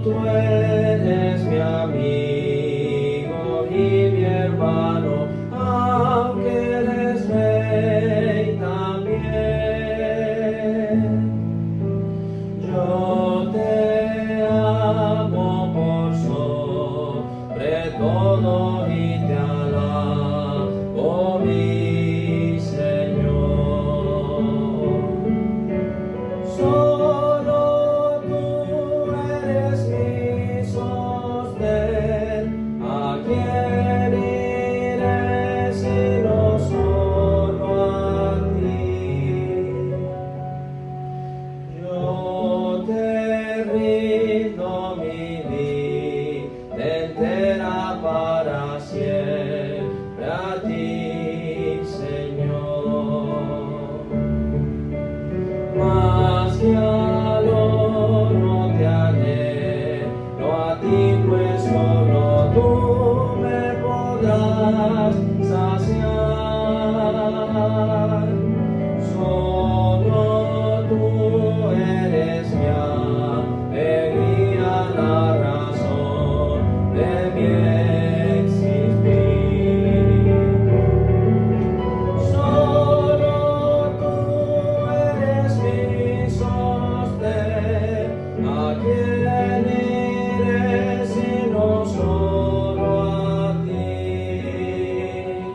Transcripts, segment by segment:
tú eres mi amigo y mi hermano, aunque eres rey también. Yo te amo por sobre todo y te alabo, mi Señor. Solo tú eres mi sostén, ¿a quién iré sino solo a ti? Yo te rindo mi vida entera para siempre a ti, Señor. Más que al oro te anhelo a ti, pues solo tú me podrás saciar. Solo tú eres mi alegría, la razón de mi existir. Solo tú eres mi sostén, ¿a quién iré sino solo a ti?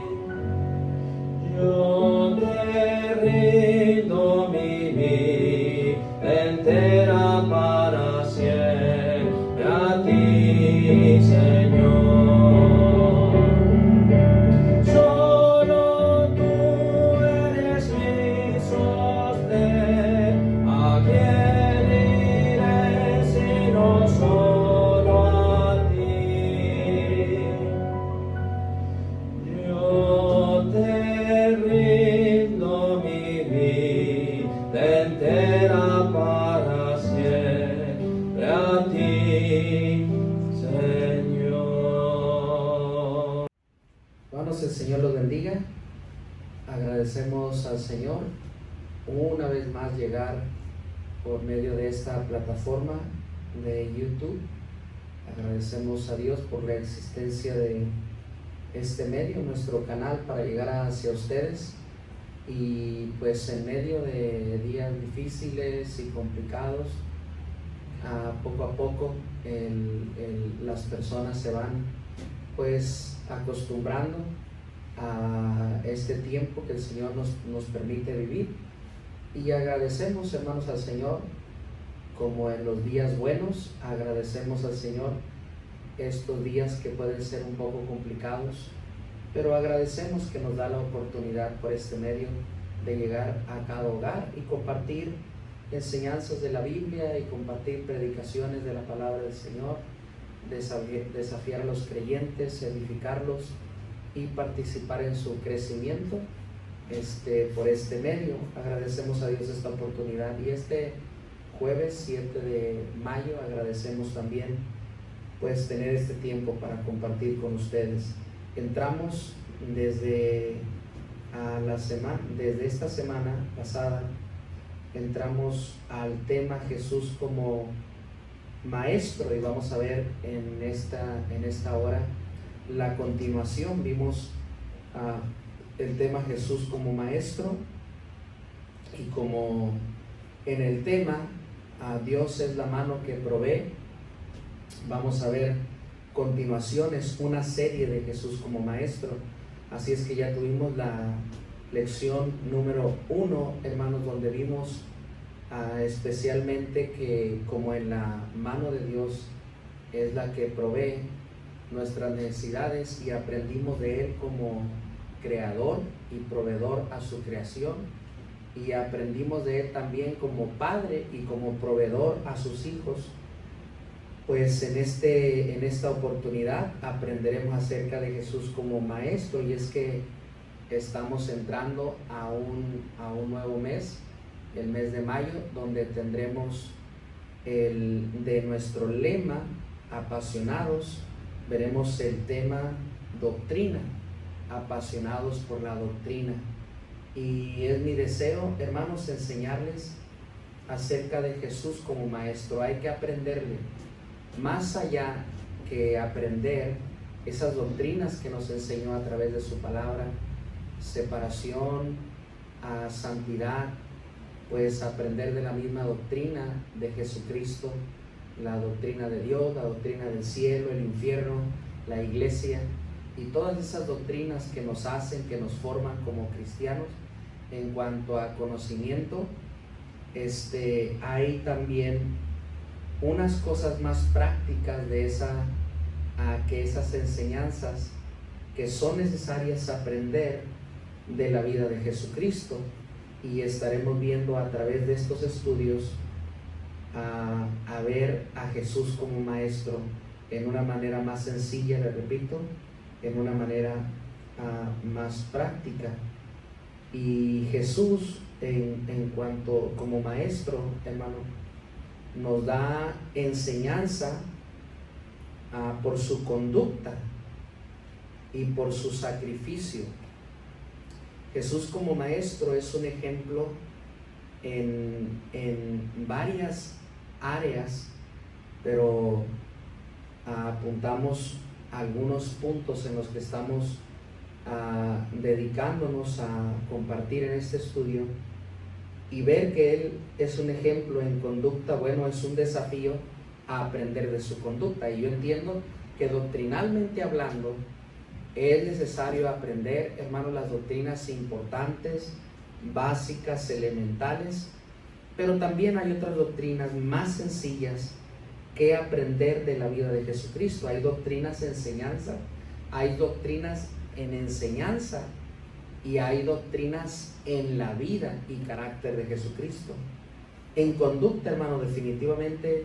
Yo te rindo mi vida entera para siempre a ti, Señor. Solo tú eres mi sostén, ¿a quién iré sino solo a ti? Yo te rindo mi vida entera para siempre a ti, Señor. Hermanos, el Señor los bendiga. Agradecemos al Señor una vez más llegar por medio de esta plataforma de YouTube. Agradecemos a Dios por la existencia de este medio, nuestro canal, para llegar hacia ustedes. Y pues en medio de días difíciles y complicados, poco a poco las personas se van pues acostumbrando a este tiempo que el Señor nos permite vivir. Y agradecemos, hermanos, al Señor, como en los días buenos, agradecemos al Señor estos días que pueden ser un poco complicados, pero agradecemos que nos da la oportunidad por este medio de llegar a cada hogar y compartir enseñanzas de la Biblia y compartir predicaciones de la palabra del Señor, desafiar a los creyentes, edificarlos y participar en su crecimiento por este medio. Agradecemos a Dios esta oportunidad, y este jueves 7 de mayo agradecemos también pues tener este tiempo para compartir con ustedes. Entramos desde esta semana pasada, entramos al tema Jesús como maestro, y vamos a ver en esta hora la continuación. Vimos el tema Jesús como maestro, y como en el tema Dios es la mano que provee, vamos a ver continuaciones, una serie de Jesús como maestro. Así es que ya tuvimos la lección número 1, hermanos, donde vimos especialmente que como en la mano de Dios es la que provee nuestras necesidades, y aprendimos de Él como creador y proveedor a su creación, y aprendimos de Él también como padre y como proveedor a sus hijos. Pues en esta oportunidad aprenderemos acerca de Jesús como maestro, y es que estamos entrando a un nuevo mes, el mes de mayo, donde tendremos de nuestro lema apasionados, veremos el tema doctrina, apasionados por la doctrina. Y es mi deseo, hermanos, enseñarles acerca de Jesús como maestro. Hay que aprenderle más allá que aprender esas doctrinas que nos enseñó a través de su palabra, separación, a santidad, pues aprender de la misma doctrina de Jesucristo, la doctrina de Dios, la doctrina del cielo, el infierno, la iglesia y todas esas doctrinas que nos hacen, que nos forman como cristianos. En cuanto a conocimiento, hay también unas cosas más prácticas de esas enseñanzas que son necesarias aprender de la vida de Jesucristo, y estaremos viendo a través de estos estudios a ver a Jesús como maestro en una manera más sencilla, le repito, en una manera más práctica. Y Jesús, en cuanto como maestro, hermano, nos da enseñanza por su conducta y por su sacrificio. Jesús como maestro es un ejemplo en varias áreas, pero apuntamos algunos puntos en los que estamos dedicándonos a compartir en este estudio, y ver que Él es un ejemplo en conducta. Bueno, es un desafío a aprender de su conducta, y yo entiendo que doctrinalmente hablando es necesario aprender, hermanos, las doctrinas importantes, básicas, elementales, pero también hay otras doctrinas más sencillas que aprender de la vida de Jesucristo. Hay doctrinas en enseñanza, hay doctrinas en enseñanza y hay doctrinas en la vida y carácter de Jesucristo. En conducta, hermano, definitivamente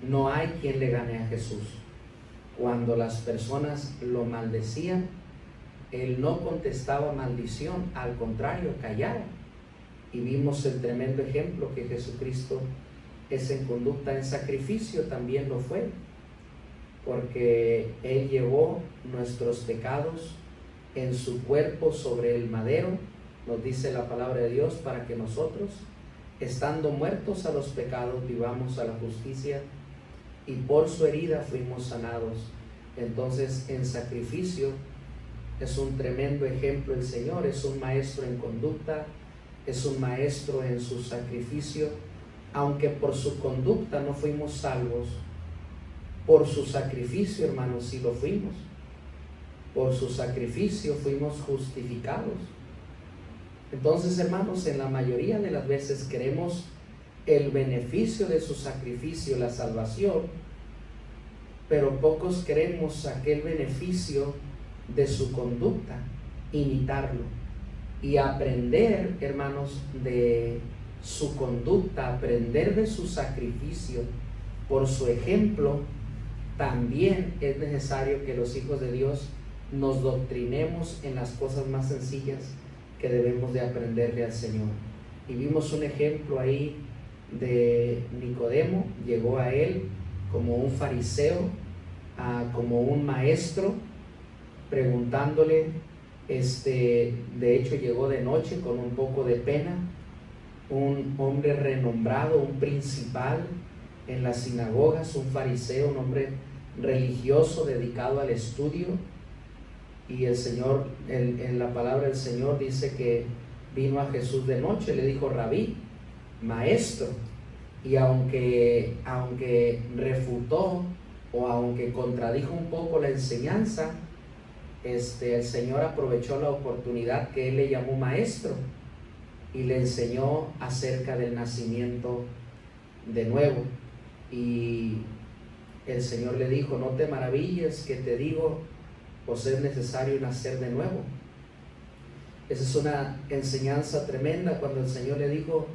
no hay quien le gane a Jesús. Cuando las personas lo maldecían, Él no contestaba maldición, al contrario, callaba. Y vimos el tremendo ejemplo que Jesucristo es en conducta. En sacrificio también lo fue, porque Él llevó nuestros pecados en su cuerpo sobre el madero, nos dice la palabra de Dios, para que nosotros, estando muertos a los pecados, vivamos a la justicia, y por su herida fuimos sanados. Entonces, en sacrificio es un tremendo ejemplo el Señor. Es un maestro en conducta, es un maestro en su sacrificio. Aunque por su conducta no fuimos salvos, por su sacrificio, hermanos, sí lo fuimos. Por su sacrificio fuimos justificados. Entonces, hermanos, en la mayoría de las veces queremos el beneficio de su sacrificio, la salvación, pero pocos queremos aquel beneficio de su conducta, imitarlo y aprender, hermanos, de su conducta, aprender de su sacrificio por su ejemplo. También es necesario que los hijos de Dios nos doctrinemos en las cosas más sencillas que debemos de aprenderle al Señor. Y vimos un ejemplo ahí de Nicodemo. Llegó a Él como un fariseo, como un maestro, preguntándole. De hecho, llegó de noche con un poco de pena, un hombre renombrado, un principal en las sinagogas, un fariseo, un hombre religioso dedicado al estudio. Y el Señor, en la palabra del Señor dice que vino a Jesús de noche, le dijo: Rabí, maestro. Y aunque refutó o aunque contradijo un poco la enseñanza, el Señor aprovechó la oportunidad que Él le llamó maestro y le enseñó acerca del nacimiento de nuevo. Y el Señor le dijo: no te maravilles que te digo, pues es necesario nacer de nuevo. Esa es una enseñanza tremenda, cuando el Señor le dijo: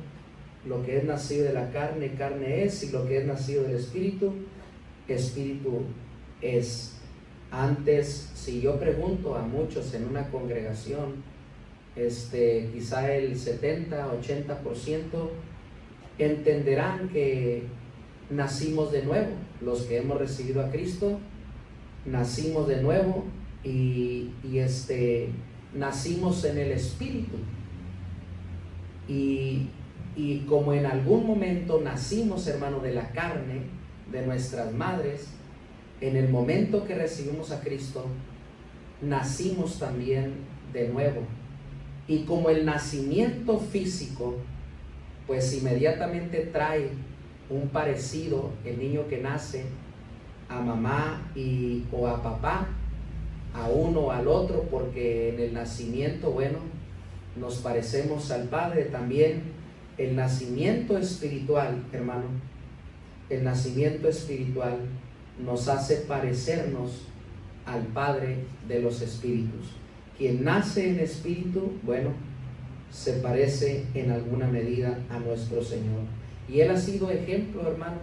lo que es nacido de la carne, carne es, y lo que es nacido del Espíritu, Espíritu es. Antes, si yo pregunto a muchos en una congregación, quizá el 70-80% entenderán que nacimos de nuevo. Los que hemos recibido a Cristo, nacimos de nuevo y nacimos en el Espíritu. Y como en algún momento nacimos, hermano, de la carne, de nuestras madres, en el momento que recibimos a Cristo, nacimos también de nuevo. Y como el nacimiento físico, pues inmediatamente trae un parecido, el niño que nace, a mamá o a papá, a uno o al otro, porque en el nacimiento, bueno, nos parecemos al Padre. También el nacimiento espiritual, hermano, el nacimiento espiritual nos hace parecernos al Padre de los espíritus. Quien nace en espíritu, bueno, se parece en alguna medida a nuestro Señor. Y Él ha sido ejemplo, hermano,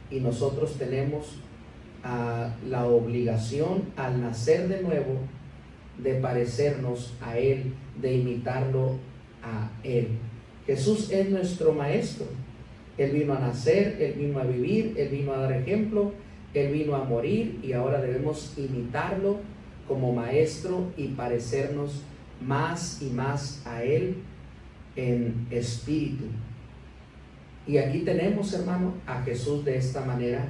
y nosotros tenemos la obligación al nacer de nuevo de parecernos a Él, de imitarlo a Él. Jesús es nuestro Maestro. Él vino a nacer, Él vino a vivir, Él vino a dar ejemplo, Él vino a morir, y ahora debemos imitarlo como Maestro y parecernos más y más a Él en espíritu. Y aquí tenemos, hermano, a Jesús de esta manera,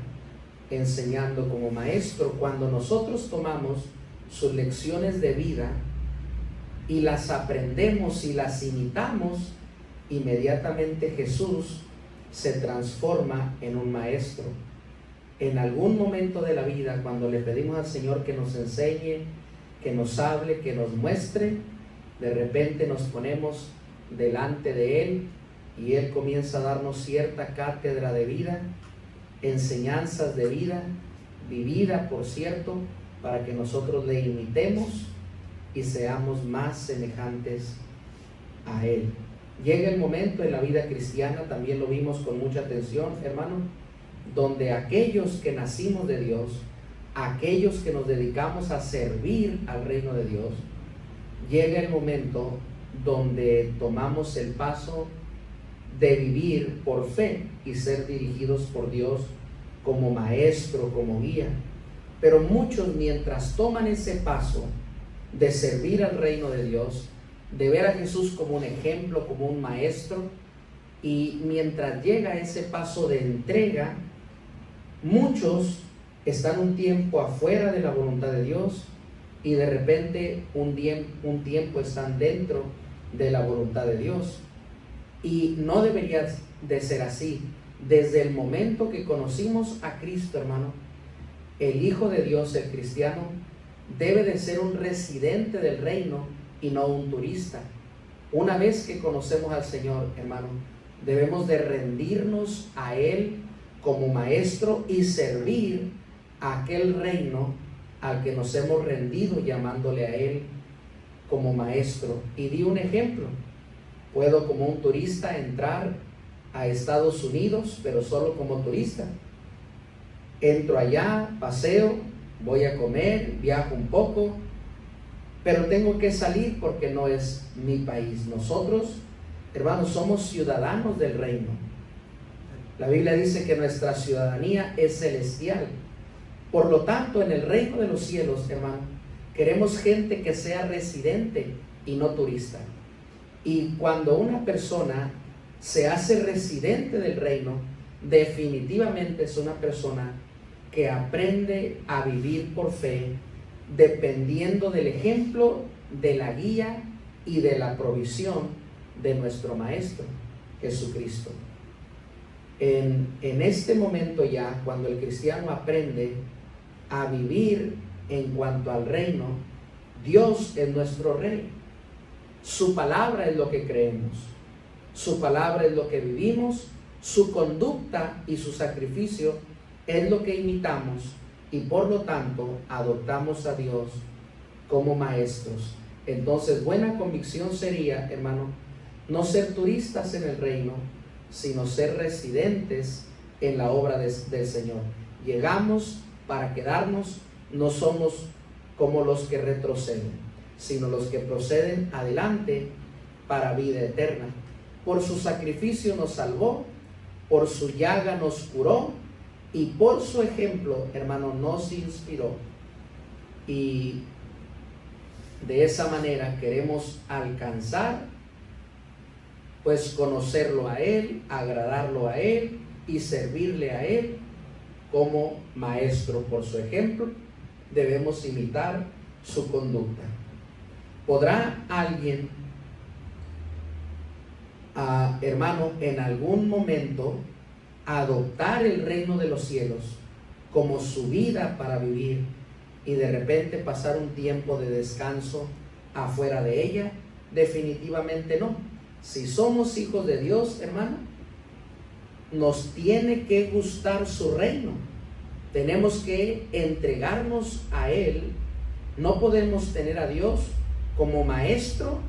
enseñando como Maestro. Cuando nosotros tomamos sus lecciones de vida y las aprendemos y las imitamos, inmediatamente Jesús se transforma en un maestro. En algún momento de la vida, cuando le pedimos al Señor que nos enseñe, que nos hable, que nos muestre, de repente nos ponemos delante de Él y Él comienza a darnos cierta cátedra de vida, enseñanzas de vida, vivida, por cierto, para que nosotros le imitemos y seamos más semejantes a Él. Llega el momento en la vida cristiana, también lo vimos con mucha atención, hermano, donde aquellos que nacimos de Dios, aquellos que nos dedicamos a servir al reino de Dios, llega el momento donde tomamos el paso de vivir por fe y ser dirigidos por Dios como maestro, como guía. Pero muchos, mientras toman ese paso de servir al reino de Dios, de ver a Jesús como un ejemplo, como un maestro, y mientras llega ese paso de entrega, muchos están un tiempo afuera de la voluntad de Dios y de repente un tiempo están dentro de la voluntad de Dios. Y no debería de ser así. Desde el momento que conocimos a Cristo, hermano, el Hijo de Dios, el cristiano, debe de ser un residente del reino y no un turista. Una vez que conocemos al Señor, hermano, debemos de rendirnos a Él como maestro y servir a aquel reino al que nos hemos rendido, llamándole a Él como maestro. Y di un ejemplo. Puedo como un turista entrar a Estados Unidos, pero solo como turista. Entro allá, paseo, voy a comer, viajo un poco, pero tengo que salir porque no es mi país. Nosotros, hermanos, somos ciudadanos del reino. La Biblia dice que nuestra ciudadanía es celestial. Por lo tanto, en el reino de los cielos, hermano, queremos gente que sea residente y no turista. Y cuando una persona se hace residente del reino, definitivamente es una persona que aprende a vivir por fe, dependiendo del ejemplo, de la guía y de la provisión de nuestro Maestro, Jesucristo. En este momento ya, cuando el cristiano aprende a vivir en cuanto al reino, Dios es nuestro Rey. Su palabra es lo que creemos, su palabra es lo que vivimos, su conducta y su sacrificio es lo que imitamos, y por lo tanto adoptamos a Dios como maestros. Entonces, buena convicción sería, hermano, no ser turistas en el reino, sino ser residentes en la obra del Señor. Llegamos para quedarnos, no somos como los que retroceden, sino los que proceden adelante para vida eterna. Por su sacrificio nos salvó, por su llaga nos curó, y por su ejemplo, hermano, nos inspiró. Y de esa manera queremos alcanzar, pues, conocerlo a Él, agradarlo a Él y servirle a Él como maestro. Por su ejemplo, debemos imitar su conducta. ¿Podrá alguien, hermano, en algún momento adoptar el reino de los cielos como su vida para vivir y de repente pasar un tiempo de descanso afuera de ella? Definitivamente no. Si somos hijos de Dios, hermano, nos tiene que gustar su reino. Tenemos que entregarnos a Él. No podemos tener a Dios como maestro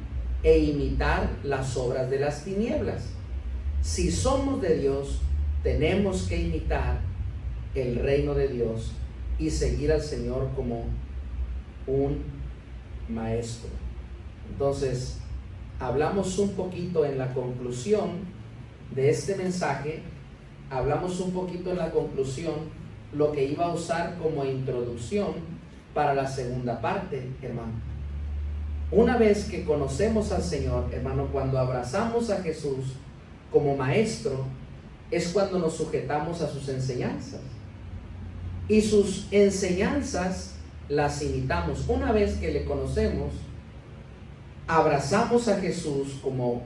e imitar las obras de las tinieblas. Si somos de Dios, tenemos que imitar el reino de Dios y seguir al Señor como un maestro. Entonces, hablamos un poquito en la conclusión de este mensaje, hablamos un poquito en la conclusión lo que iba a usar como introducción para la segunda parte, hermano. Una vez que conocemos al Señor, hermano, cuando abrazamos a Jesús como maestro, es cuando nos sujetamos a sus enseñanzas. Y sus enseñanzas las imitamos. Una vez que le conocemos, abrazamos a Jesús como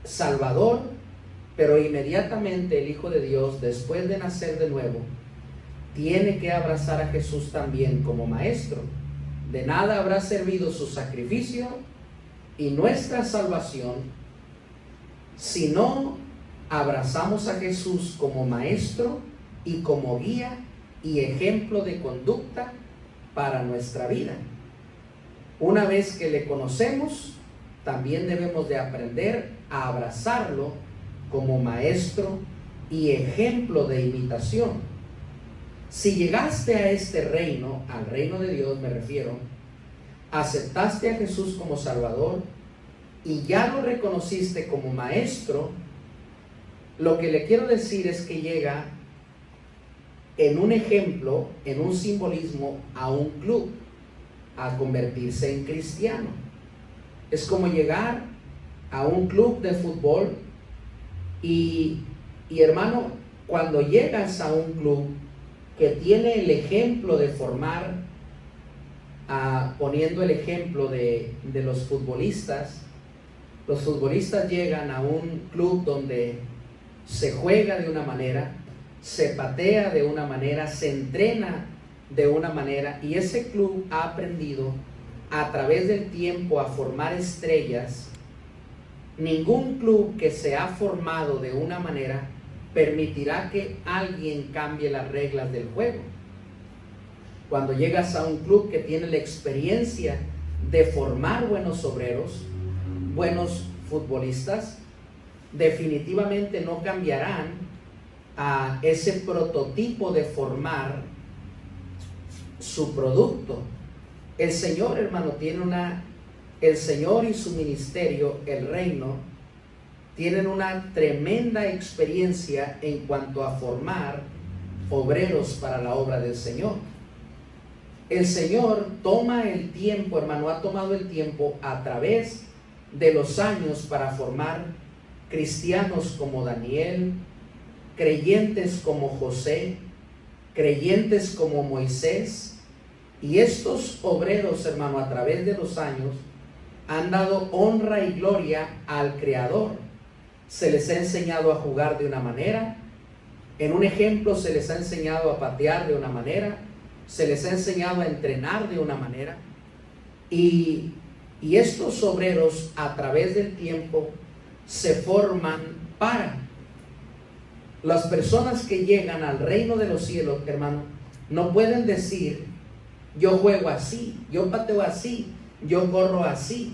Salvador, pero inmediatamente el Hijo de Dios, después de nacer de nuevo, tiene que abrazar a Jesús también como maestro. De nada habrá servido su sacrificio y nuestra salvación si no abrazamos a Jesús como maestro y como guía y ejemplo de conducta para nuestra vida. Una vez que le conocemos, también debemos de aprender a abrazarlo como maestro y ejemplo de imitación. Si llegaste a este reino, al reino de Dios me refiero, aceptaste a Jesús como Salvador y ya lo reconociste como maestro, lo que le quiero decir es que llega en un ejemplo, en un simbolismo, a un club, a convertirse en cristiano. Es como llegar a un club de fútbol y hermano, cuando llegas a un club que tiene el ejemplo de formar, poniendo el ejemplo de los futbolistas llegan a un club donde se juega de una manera, se patea de una manera, se entrena de una manera, y ese club ha aprendido a través del tiempo a formar estrellas. Ningún club que se ha formado de una manera permitirá que alguien cambie las reglas del juego. Cuando llegas a un club que tiene la experiencia de formar buenos obreros, buenos futbolistas, definitivamente no cambiarán a ese prototipo de formar su producto. El Señor, hermano, el Señor y su ministerio, el reino, tienen una tremenda experiencia en cuanto a formar obreros para la obra del Señor. El Señor toma el tiempo, hermano, ha tomado el tiempo a través de los años para formar cristianos como Daniel, creyentes como José, creyentes como Moisés. Y estos obreros, hermano, a través de los años han dado honra y gloria al Creador. Se les ha enseñado a jugar de una manera, en un ejemplo se les ha enseñado a patear de una manera, se les ha enseñado a entrenar de una manera, y estos obreros a través del tiempo se forman para las personas que llegan al reino de los cielos, hermano. No pueden decir: yo juego así, yo pateo así, yo corro así.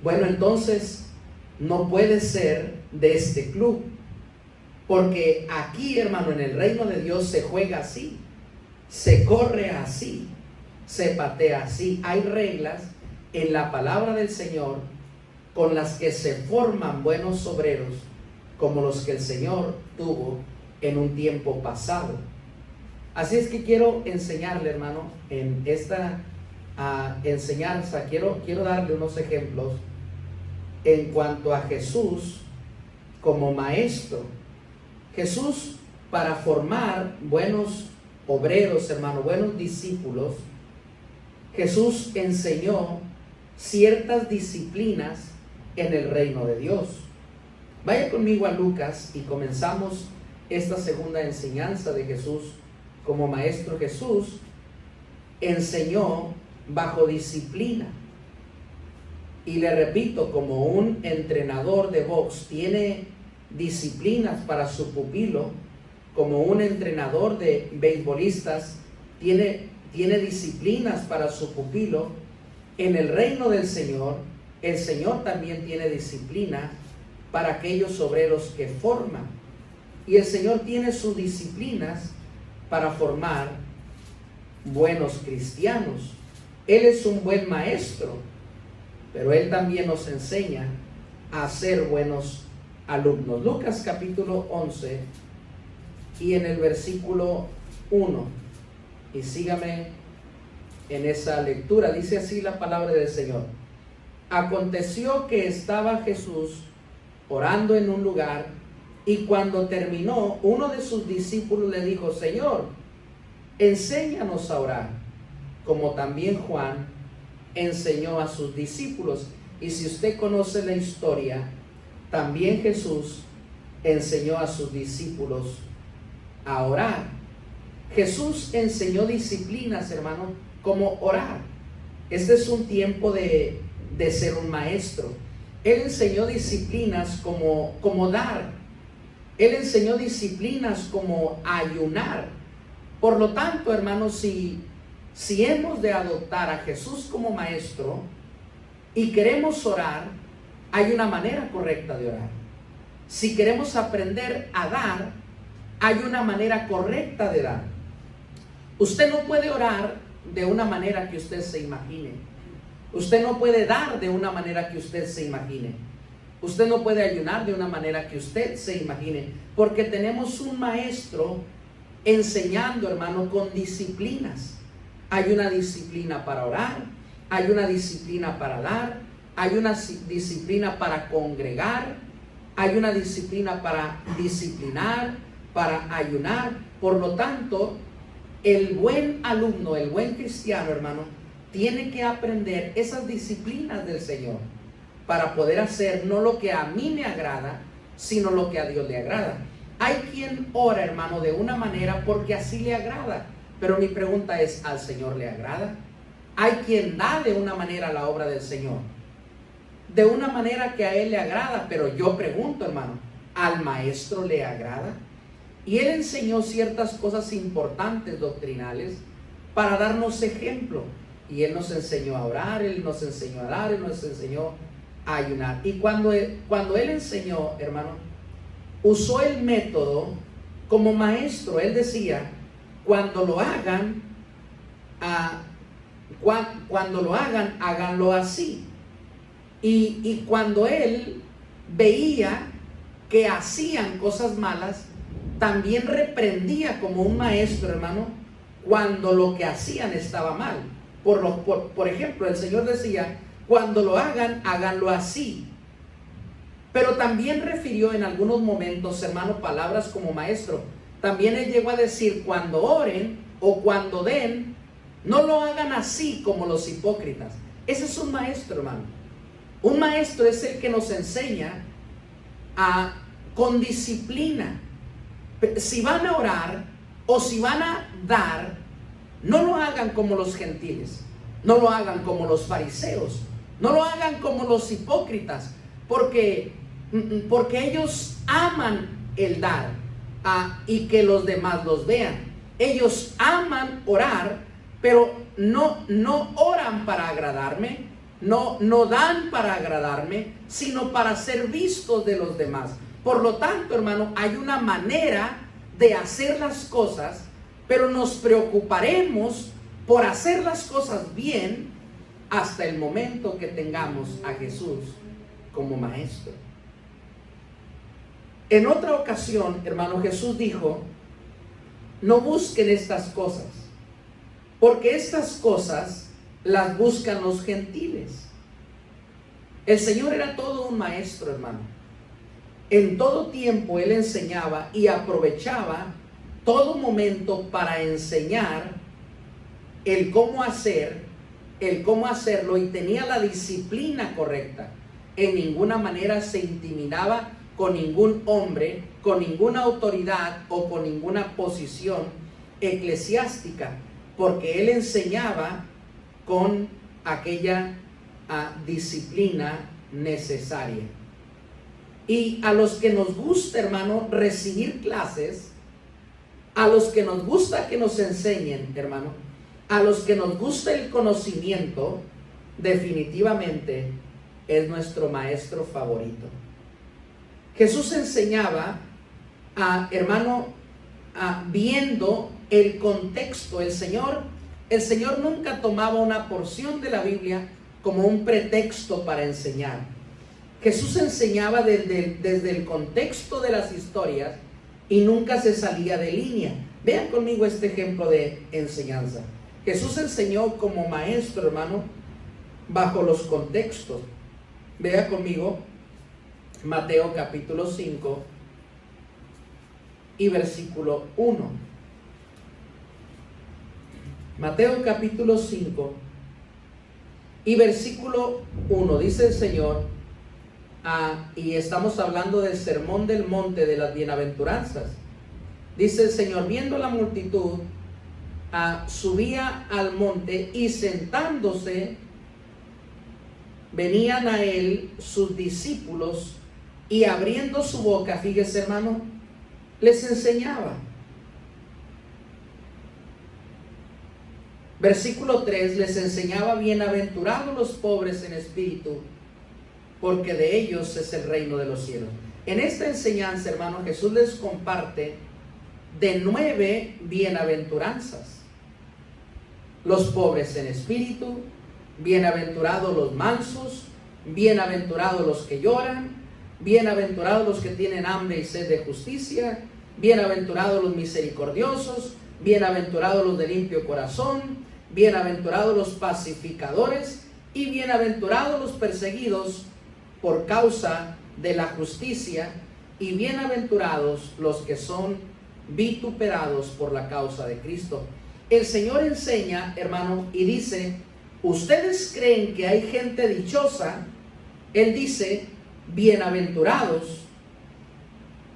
Bueno, entonces no puede ser de este club, porque aquí, hermano, en el reino de Dios se juega así, se corre así, se patea así. Hay reglas en la palabra del Señor con las que se forman buenos obreros, como los que el Señor tuvo en un tiempo pasado. Así es que quiero enseñarle, hermano, en esta enseñanza, quiero darle unos ejemplos en cuanto a Jesús como maestro. Jesús para formar buenos obreros, hermano, buenos discípulos, Jesús enseñó ciertas disciplinas en el reino de Dios. Vaya conmigo a Lucas y comenzamos esta segunda enseñanza de Jesús como maestro. Jesús enseñó bajo disciplina. Y le repito, como un entrenador de box tiene disciplinas para su pupilo, como un entrenador de beisbolistas tiene disciplinas para su pupilo, en el reino del Señor, el Señor también tiene disciplina para aquellos obreros que forman. Y el Señor tiene sus disciplinas para formar buenos cristianos. Él es un buen maestro, pero Él también nos enseña a ser buenos alumnos. Lucas capítulo 11 y en el versículo 1, y sígame en esa lectura. Dice así la palabra del Señor: aconteció que estaba Jesús orando en un lugar, y cuando terminó, uno de sus discípulos le dijo: Señor, enséñanos a orar, como también Juan enseñó a sus discípulos. Y si usted conoce la historia, también Jesús enseñó a sus discípulos a orar. Jesús enseñó disciplinas, hermano, como orar. Este es un tiempo de ser un maestro. Él enseñó disciplinas como dar. Él enseñó disciplinas como ayunar. Por lo tanto, hermanos, si hemos de adoptar a Jesús como maestro y queremos orar, hay una manera correcta de orar. Si queremos aprender a dar, hay una manera correcta de dar. Usted no puede orar de una manera que usted se imagine. Usted no puede dar de una manera que usted se imagine. Usted no puede ayunar de una manera que usted se imagine, porque tenemos un maestro enseñando, hermano, con disciplinas. Hay una disciplina para orar, hay una disciplina para dar, hay una disciplina para congregar, hay una disciplina para disciplinar, para ayunar. Por lo tanto, el buen alumno, el buen cristiano, hermano, tiene que aprender esas disciplinas del Señor para poder hacer no lo que a mí me agrada, sino lo que a Dios le agrada. Hay quien ora, hermano, de una manera porque así le agrada. Pero mi pregunta es, ¿al Señor le agrada? Hay quien da de una manera la obra del Señor, de una manera que a Él le agrada. Pero yo pregunto, hermano, ¿al maestro le agrada? Y Él enseñó ciertas cosas importantes doctrinales para darnos ejemplo. Y Él nos enseñó a orar, Él nos enseñó a dar, Él nos enseñó a ayunar. Y cuando Él enseñó, hermano, usó el método como maestro. Él decía: cuando lo hagan, háganlo así. Y cuando Él veía que hacían cosas malas, también reprendía como un maestro, hermano, cuando lo que hacían estaba mal. Por ejemplo, el Señor decía: cuando lo hagan, háganlo así. Pero también refirió en algunos momentos, hermano, palabras como maestro. También Él llegó a decir: cuando oren o cuando den, no lo hagan así como los hipócritas. Ese es un maestro, hermano. Un maestro es el que nos enseña con disciplina. Si van a orar o si van a dar, no lo hagan como los gentiles, no lo hagan como los fariseos, no lo hagan como los hipócritas, porque ellos aman el dar y que los demás los vean. Ellos aman orar, pero no oran para agradarme, no dan para agradarme, sino para ser vistos de los demás. Por lo tanto, hermano, hay una manera de hacer las cosas, pero nos preocuparemos por hacer las cosas bien hasta el momento que tengamos a Jesús como maestro. En otra ocasión, hermano, Jesús dijo: no busquen estas cosas, porque estas cosas las buscan los gentiles. El Señor era todo un maestro, hermano. En todo tiempo Él enseñaba y aprovechaba todo momento para enseñar el cómo hacerlo, y tenía la disciplina correcta. En ninguna manera se intimidaba con ningún hombre, con ninguna autoridad o con ninguna posición eclesiástica, porque él enseñaba con aquella disciplina necesaria. Y a los que nos gusta, hermano, recibir clases, a los que nos gusta que nos enseñen, hermano, a los que nos gusta el conocimiento, definitivamente es nuestro maestro favorito. Jesús enseñaba, hermano, viendo el contexto. El Señor nunca tomaba una porción de la Biblia como un pretexto para enseñar. Jesús enseñaba desde el contexto de las historias y nunca se salía de línea. Vean conmigo este ejemplo de enseñanza. Jesús enseñó como maestro, hermano, bajo los contextos. Vea conmigo Mateo capítulo 5 y versículo 1. Mateo capítulo 5 y versículo 1. Dice el Señor, y estamos hablando del sermón del monte de las bienaventuranzas. Dice el Señor: viendo la multitud, subía al monte, y sentándose venían a él sus discípulos, y abriendo su boca, fíjese, hermano, les enseñaba. Versículo 3, les enseñaba: bienaventurados los pobres en espíritu, porque de ellos es el reino de los cielos. En esta enseñanza, hermano, Jesús les comparte de 9 bienaventuranzas. Los pobres en espíritu, bienaventurados los mansos, bienaventurados los que lloran, bienaventurados los que tienen hambre y sed de justicia, bienaventurados los misericordiosos, bienaventurados los de limpio corazón, bienaventurados los pacificadores, y bienaventurados los perseguidos por causa de la justicia, y bienaventurados los que son vituperados por la causa de Cristo. El Señor enseña, hermano, y dice: ustedes creen que hay gente dichosa. Él dice: bienaventurados.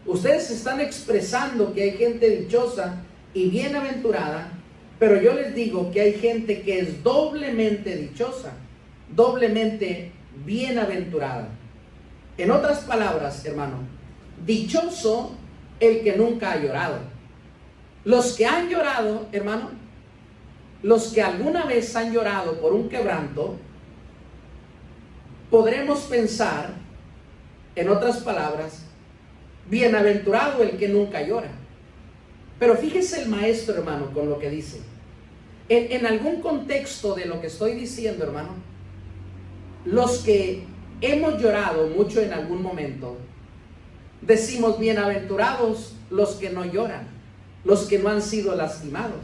Ustedes están expresando que hay gente dichosa y bienaventurada, pero yo les digo que hay gente que es doblemente dichosa, doblemente bienaventurada. En otras palabras, hermano, dichoso el que nunca ha llorado. Los que han llorado, hermano, los que alguna vez han llorado por un quebranto, podremos pensar, en otras palabras, bienaventurado el que nunca llora. Pero fíjese el maestro, hermano, con lo que dice. En algún contexto de lo que estoy diciendo, hermano, los que hemos llorado mucho en algún momento, decimos: bienaventurados los que no lloran, los que no han sido lastimados.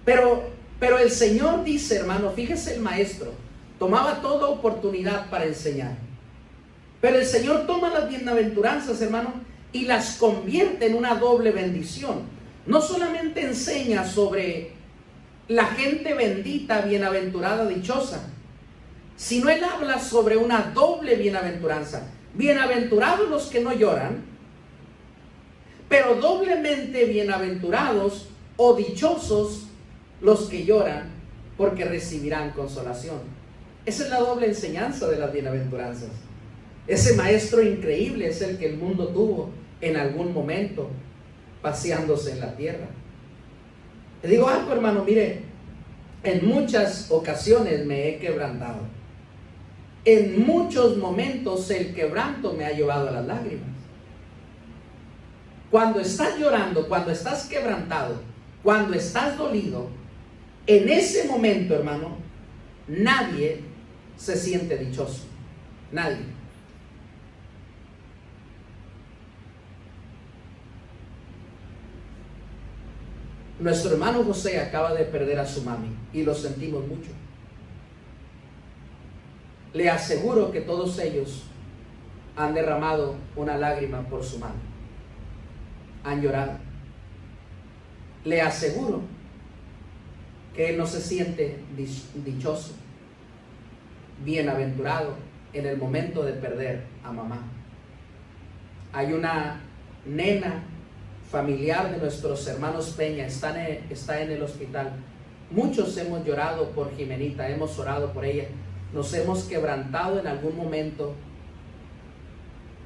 Pero el Señor dice, hermano, fíjese, el maestro tomaba toda oportunidad para enseñar, pero el Señor toma las bienaventuranzas, hermano, y las convierte en una doble bendición. No solamente enseña sobre la gente bendita, bienaventurada, dichosa, sino Él habla sobre una doble bienaventuranza. Bienaventurados los que no lloran, pero doblemente bienaventurados o dichosos los que lloran, porque recibirán consolación. Esa es la doble enseñanza de las bienaventuranzas. Ese maestro increíble es el que el mundo tuvo en algún momento paseándose en la tierra. Le digo algo, hermano, mire, en muchas ocasiones me he quebrantado. En muchos momentos el quebranto me ha llevado a las lágrimas. Cuando estás llorando, cuando estás quebrantado, cuando estás dolido, en ese momento, hermano, nadie se siente dichoso. Nadie. Nuestro hermano José acaba de perder a su mami y lo sentimos mucho. Le aseguro que todos ellos han derramado una lágrima por su mami. han llorado. Le aseguro que él no se siente dichoso, bienaventurado en el momento de perder a mamá. Hay una nena familiar de nuestros hermanos Peña, está en el hospital. Muchos hemos llorado por Jimenita, hemos orado por ella, nos hemos quebrantado en algún momento,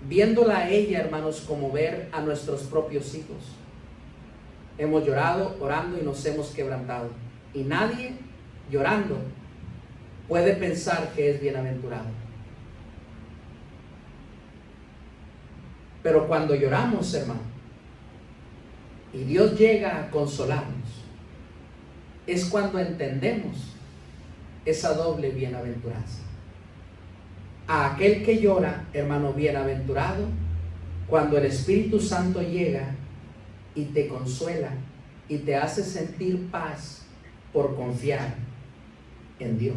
viéndola a ella, hermanos, como ver a nuestros propios hijos. Hemos llorado, orando, y nos hemos quebrantado. Y nadie llorando puede pensar que es bienaventurado. Pero cuando lloramos, hermano, y Dios llega a consolarnos, es cuando entendemos esa doble bienaventuranza. A aquel que llora, hermano, bienaventurado, cuando el Espíritu Santo llega y te consuela y te hace sentir paz por confiar en Dios.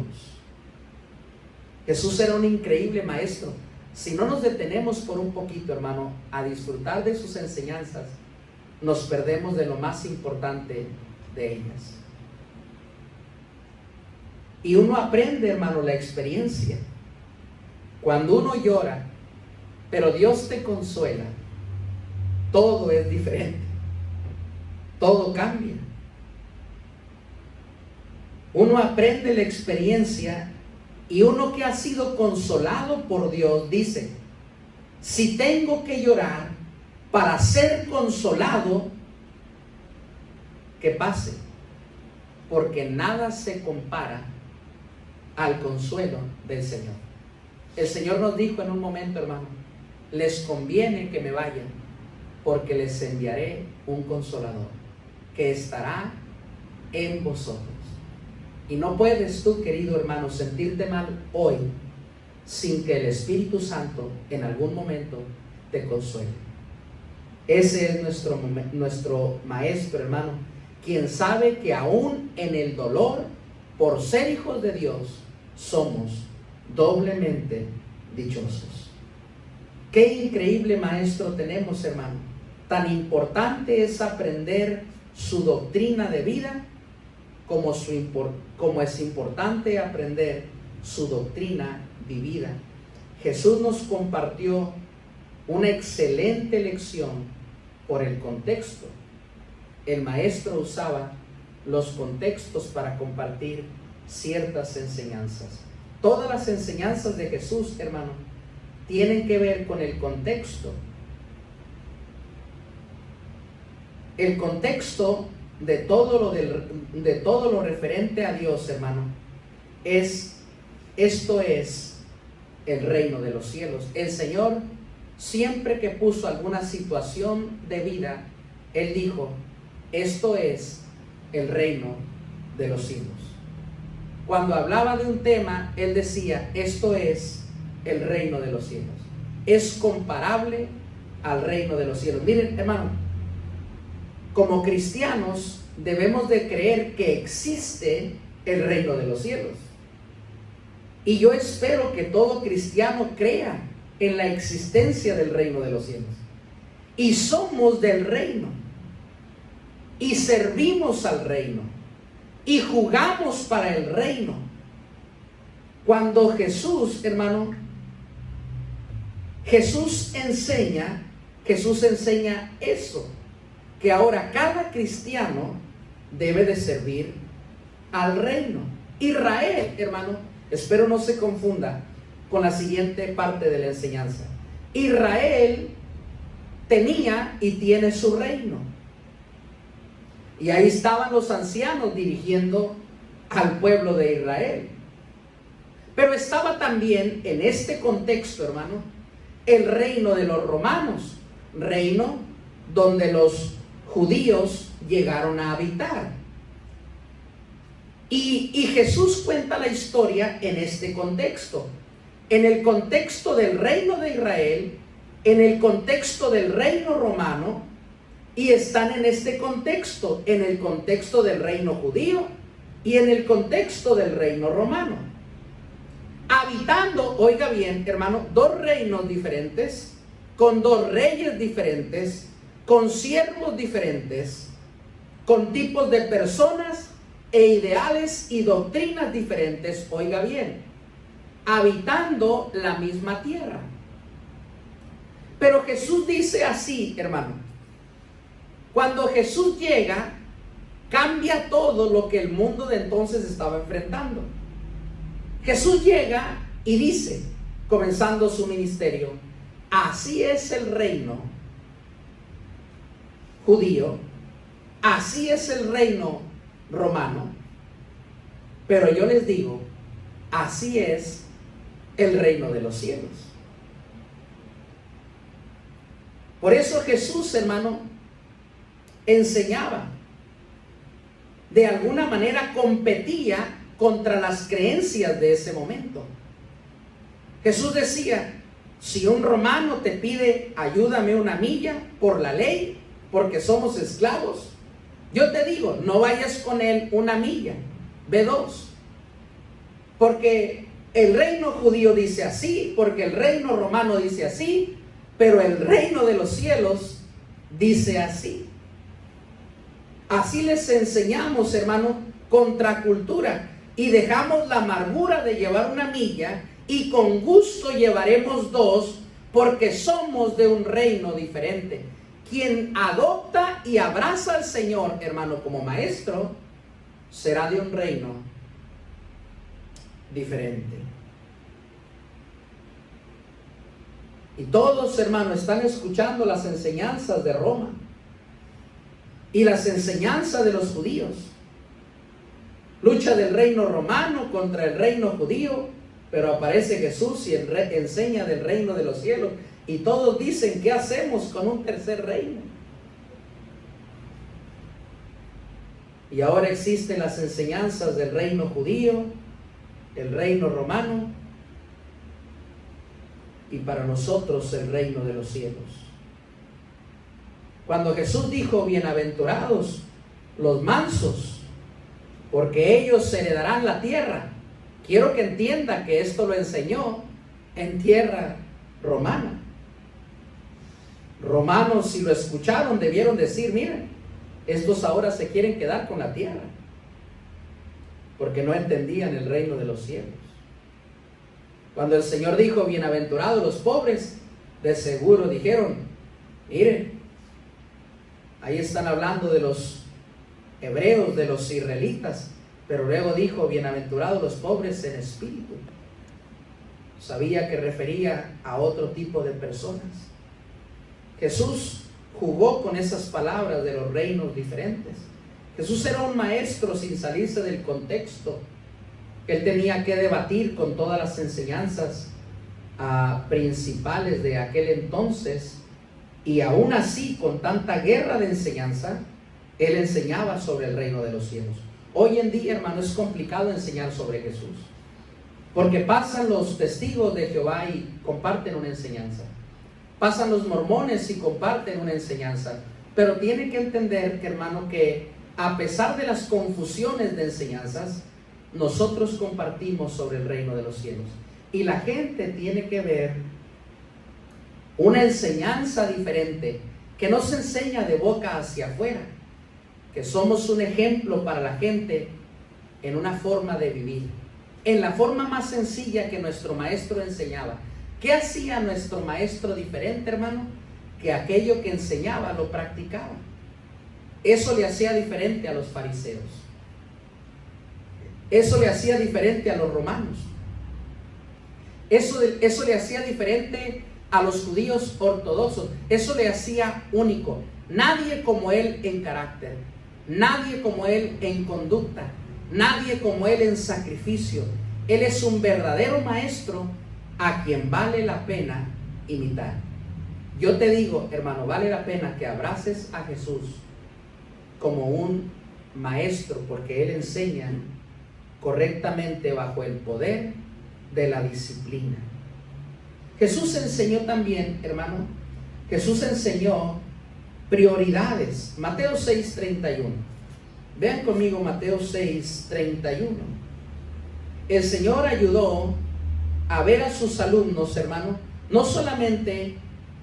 Jesús era un increíble maestro. Si no nos detenemos por un poquito, hermano, a disfrutar de sus enseñanzas, nos perdemos de lo más importante de ellas. Y uno aprende, hermano, la experiencia. Cuando uno llora, pero Dios te consuela, todo es diferente. Todo cambia. Uno aprende la experiencia, y uno que ha sido consolado por Dios dice: si tengo que llorar para ser consolado, que pase, porque nada se compara al consuelo del Señor. El Señor nos dijo en un momento, hermano: les conviene que me vayan, porque les enviaré un consolador que estará en vosotros. Y no puedes tú, querido hermano, sentirte mal hoy sin que el Espíritu Santo en algún momento te consuele. Ese es nuestro maestro, hermano, quien sabe que aún en el dolor, por ser hijos de Dios, somos doblemente dichosos. Qué increíble maestro tenemos, hermano. Tan importante es aprender su doctrina de vida como es importante aprender su doctrina vivida. Jesús nos compartió una excelente lección por el contexto. El maestro usaba los contextos para compartir ciertas enseñanzas. Todas las enseñanzas de Jesús, hermano, tienen que ver con el contexto. El contexto de todo lo referente a Dios, hermano, esto es el reino de los cielos. El Señor, siempre que puso alguna situación de vida, Él dijo: esto es el reino de los cielos. Cuando hablaba de un tema, Él decía: esto es el reino de los cielos. Es comparable al reino de los cielos. Miren, hermano, como cristianos debemos de creer que existe el reino de los cielos. Y yo espero que todo cristiano crea en la existencia del reino de los cielos. Y somos del reino. Y servimos al reino. Y jugamos para el reino. Cuando Jesús, hermano, Jesús enseña eso, que ahora cada cristiano debe de servir al reino. Israel, hermano, espero no se confunda con la siguiente parte de la enseñanza. Israel tenía y tiene su reino. Y ahí estaban los ancianos dirigiendo al pueblo de Israel. Pero estaba también en este contexto, hermano, el reino de los romanos, reino donde los judíos llegaron a habitar. Y Jesús cuenta la historia en este contexto. En el contexto del reino de Israel, en el contexto del reino romano, y están en este contexto, en el contexto del reino judío y en el contexto del reino romano. Habitando, oiga bien, hermano, dos reinos diferentes, con dos reyes diferentes, con siervos diferentes, con tipos de personas e ideales y doctrinas diferentes, oiga bien, habitando la misma tierra. Pero Jesús dice así, hermano, cuando Jesús llega, cambia todo lo que el mundo de entonces estaba enfrentando. Jesús llega y dice, comenzando su ministerio, así es el reino judío, así es el reino romano, pero yo les digo, así es el reino de los cielos. Por eso Jesús, hermano, enseñaba, de alguna manera competía contra las creencias de ese momento. Jesús decía, si un romano te pide ayúdame una milla por la ley, porque somos esclavos, yo te digo, no vayas con él una milla, ve 2. Porque el reino judío dice así, porque el reino romano dice así, pero el reino de los cielos dice así. Así les enseñamos, hermano, contracultura, y dejamos la amargura de llevar una milla y con gusto llevaremos 2, porque somos de un reino diferente. Quien adopta y abraza al Señor, hermano, como maestro, será de un reino diferente. Y todos, hermanos, están escuchando las enseñanzas de Roma y las enseñanzas de los judíos. Lucha del reino romano contra el reino judío, pero aparece Jesús y enseña del reino de los cielos. Y todos dicen, ¿qué hacemos con un tercer reino? Y ahora existen las enseñanzas del reino judío, el reino romano, y para nosotros el reino de los cielos. Cuando Jesús dijo, bienaventurados los mansos, porque ellos heredarán la tierra, quiero que entienda que esto lo enseñó en tierra romana. Romanos, si lo escucharon, debieron decir, miren, estos ahora se quieren quedar con la tierra, porque no entendían el reino de los cielos. Cuando el Señor dijo, bienaventurados los pobres, de seguro dijeron, miren, ahí están hablando de los hebreos, de los israelitas, pero luego dijo, bienaventurados los pobres en espíritu. Sabía que refería a otro tipo de personas. Jesús jugó con esas palabras de los reinos diferentes. Jesús era un maestro sin salirse del contexto. Él tenía que debatir con todas las enseñanzas principales de aquel entonces, y aún así, con tanta guerra de enseñanza, Él enseñaba sobre el reino de los cielos. Hoy en día, hermano, es complicado enseñar sobre Jesús, porque pasan los testigos de Jehová y comparten una enseñanza. Pasan los mormones y comparten una enseñanza. Pero tiene que entender, que, hermano, que a pesar de las confusiones de enseñanzas, nosotros compartimos sobre el reino de los cielos. Y la gente tiene que ver una enseñanza diferente, que no se enseña de boca hacia afuera, que somos un ejemplo para la gente en una forma de vivir, en la forma más sencilla que nuestro maestro enseñaba. ¿Qué hacía nuestro maestro diferente, hermano? Que aquello que enseñaba lo practicaba. Eso le hacía diferente a los fariseos. Eso le hacía diferente a los romanos. Eso le hacía diferente a los judíos ortodoxos. Eso le hacía único. Nadie como él en carácter, nadie como él en conducta, nadie como él en sacrificio. Él es un verdadero maestro a quien vale la pena imitar. Yo te digo, hermano, vale la pena que abraces a Jesús como un maestro, porque Él enseña correctamente bajo el poder de la disciplina. Jesús enseñó también, hermano, Jesús enseñó prioridades. Mateo 6:31. Vean conmigo Mateo 6:31. El Señor ayudó a ver a sus alumnos, hermano, no solamente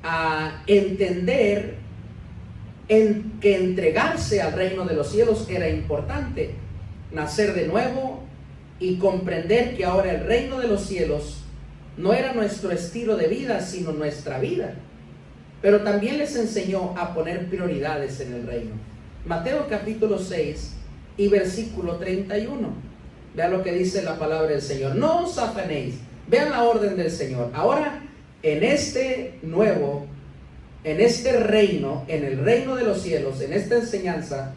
a entender en que entregarse al reino de los cielos era importante, nacer de nuevo y comprender que ahora el reino de los cielos no era nuestro estilo de vida, sino nuestra vida. Pero también les enseñó a poner prioridades en el reino. Mateo capítulo 6 y versículo 31. Vean lo que dice la palabra del Señor. No os afanéis. Vean la orden del Señor. Ahora, en este nuevo, en este reino, en el reino de los cielos, en esta enseñanza,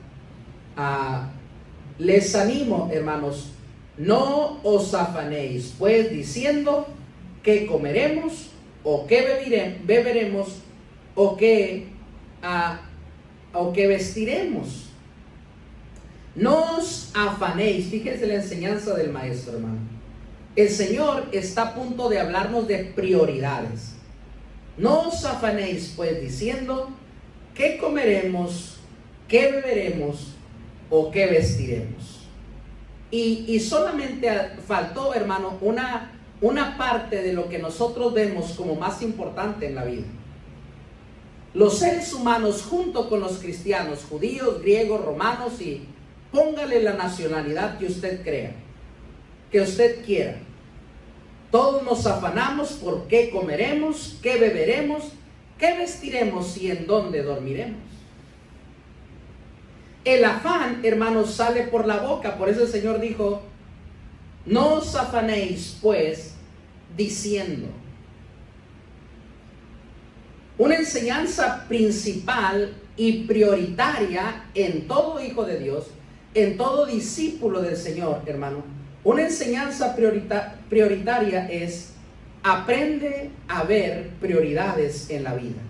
les animo, hermanos, no os afanéis, pues diciendo qué comeremos, o qué beberemos, o qué vestiremos. No os afanéis. Fíjense la enseñanza del maestro, hermano. El Señor está a punto de hablarnos de prioridades. No os afanéis, pues diciendo qué comeremos, qué beberemos, o qué vestiremos. Y solamente faltó, hermano, una parte de lo que nosotros vemos como más importante en la vida. Los seres humanos, junto con los cristianos, judíos, griegos, romanos, y póngale la nacionalidad que usted crea, que usted quiera, todos nos afanamos por qué comeremos, qué beberemos, qué vestiremos y en dónde dormiremos. El afán, hermanos, sale por la boca. Por eso el Señor dijo, no os afanéis, pues, diciendo. Una enseñanza principal y prioritaria en todo hijo de Dios, en todo discípulo del Señor, hermano. Una enseñanza prioritaria es: aprende a ver prioridades en la vida.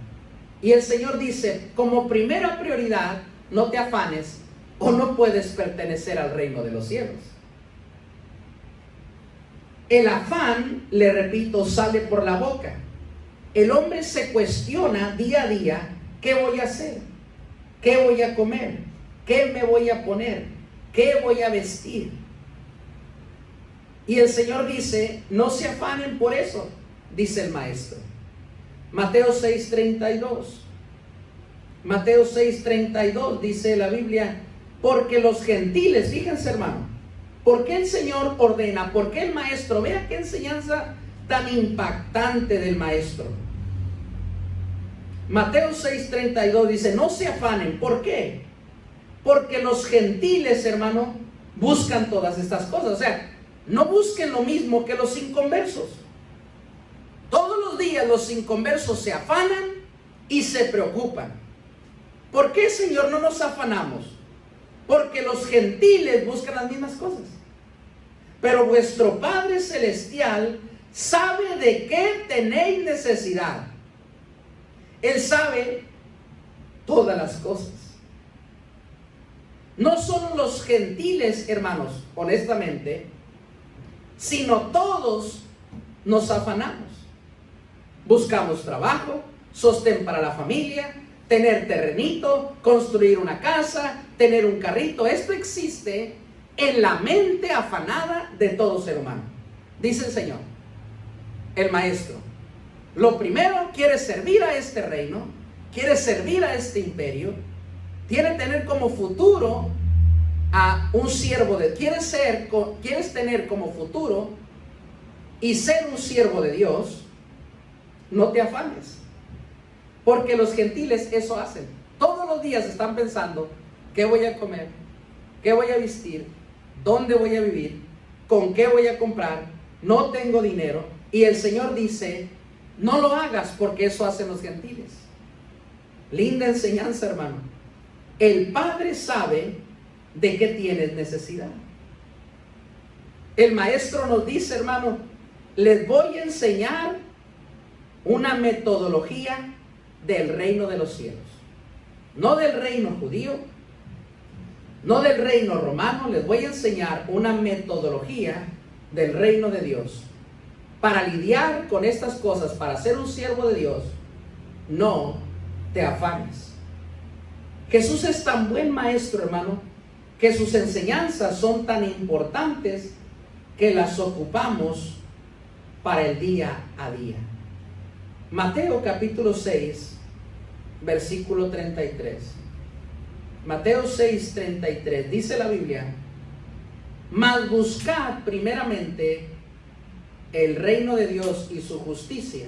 Y el Señor dice, como primera prioridad, no te afanes o no puedes pertenecer al reino de los cielos. El afán, le repito, sale por la boca. El hombre se cuestiona día a día: ¿qué voy a hacer? ¿Qué voy a comer? ¿Qué me voy a poner? ¿Qué voy a vestir? Y el Señor dice, no se afanen por eso, dice el maestro. Mateo 6:32. Mateo 6:32 dice la Biblia, porque los gentiles, fíjense, hermano, ¿por qué el Señor ordena? ¿Por qué el maestro? Vea qué enseñanza tan impactante del maestro. Mateo 6:32 dice, no se afanen. ¿Por qué? Porque los gentiles, hermano, buscan todas estas cosas. O sea, no busquen lo mismo que los inconversos. Todos los días los inconversos se afanan y se preocupan. ¿Por qué, Señor, no nos afanamos? Porque los gentiles buscan las mismas cosas. Pero vuestro Padre Celestial sabe de qué tenéis necesidad. Él sabe todas las cosas. No solo los gentiles, hermanos, honestamente, sino todos nos afanamos. Buscamos trabajo, sostén para la familia, tener terrenito, construir una casa, tener un carrito. Esto existe en la mente afanada de todo ser humano. Dice el Señor, el maestro, lo primero, quiere servir a este reino, quiere servir a este imperio, quiere tener como futuro a un siervo de, quieres tener como futuro y ser un siervo de Dios. No te afanes, porque los gentiles eso hacen. Todos los días están pensando, ¿qué voy a comer? ¿Qué voy a vestir? ¿Dónde voy a vivir? ¿Con qué voy a comprar? No tengo dinero. Y el Señor dice, no lo hagas, porque eso hacen los gentiles. Linda enseñanza, hermano. El Padre sabe de qué tienes necesidad. El maestro nos dice, hermano, les voy a enseñar una metodología del reino de los cielos. No del reino judío, no del reino romano. Les voy a enseñar una metodología del reino de Dios. Para lidiar con estas cosas, para ser un siervo de Dios, no te afanes. Jesús es tan buen maestro, hermano, que sus enseñanzas son tan importantes que las ocupamos para el día a día. Mateo capítulo 6, versículo 33. Mateo 6:33, dice la Biblia: mas buscad primeramente el reino de Dios y su justicia,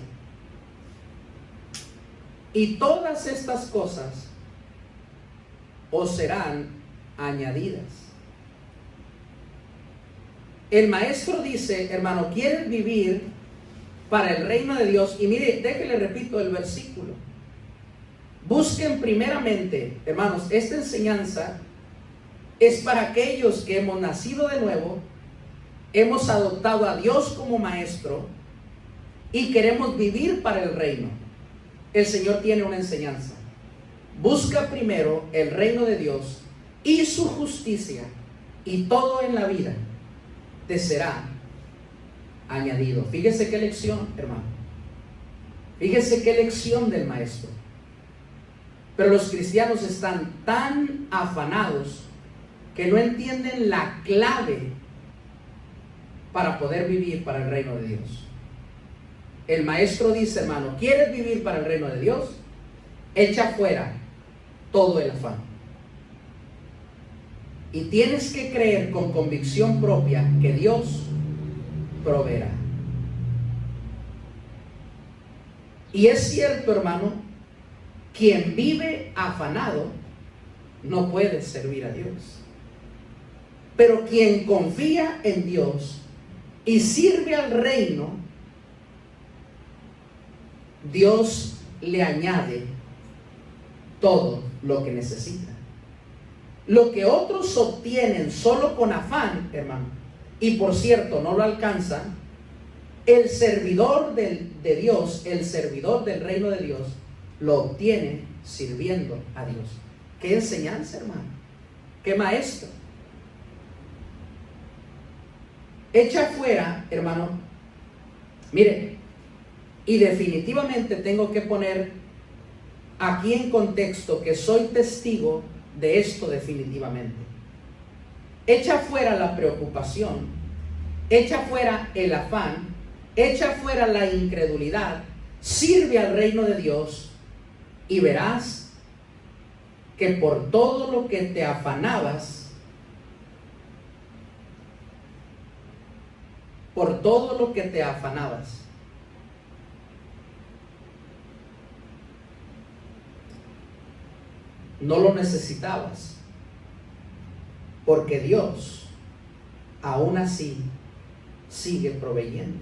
y todas estas cosas os serán añadidas. El maestro dice, hermano, ¿quieres vivir para el reino de Dios? Y mire, déjele repito el versículo. Busquen primeramente, hermanos, esta enseñanza es para aquellos que hemos nacido de nuevo, hemos adoptado a Dios como maestro y queremos vivir para el reino. El Señor tiene una enseñanza. Busca primero el reino de Dios y su justicia, y todo en la vida te será añadido. Fíjese qué lección, hermano. Fíjese qué lección del maestro. Pero los cristianos están tan afanados que no entienden la clave para poder vivir para el reino de Dios. El maestro dice, hermano, ¿quieres vivir para el reino de Dios? Echa fuera todo el afán. Y tienes que creer con convicción propia que Dios proveerá. Y es cierto, hermano, quien vive afanado no puede servir a Dios. Pero quien confía en Dios y sirve al reino, Dios le añade todo lo que necesita. Lo que otros obtienen solo con afán, hermano, y por cierto no lo alcanzan, el servidor de Dios, el servidor del reino de Dios, lo obtiene sirviendo a Dios. ¿Qué enseñanza, hermano? ¿Qué maestro? Echa fuera, hermano. Mire, y definitivamente tengo que poner aquí en contexto que soy testigo de esto definitivamente. Echa fuera la preocupación, echa fuera el afán, echa fuera la incredulidad, sirve al reino de Dios y verás que por todo lo que te afanabas, no lo necesitabas, porque Dios aún así sigue proveyendo.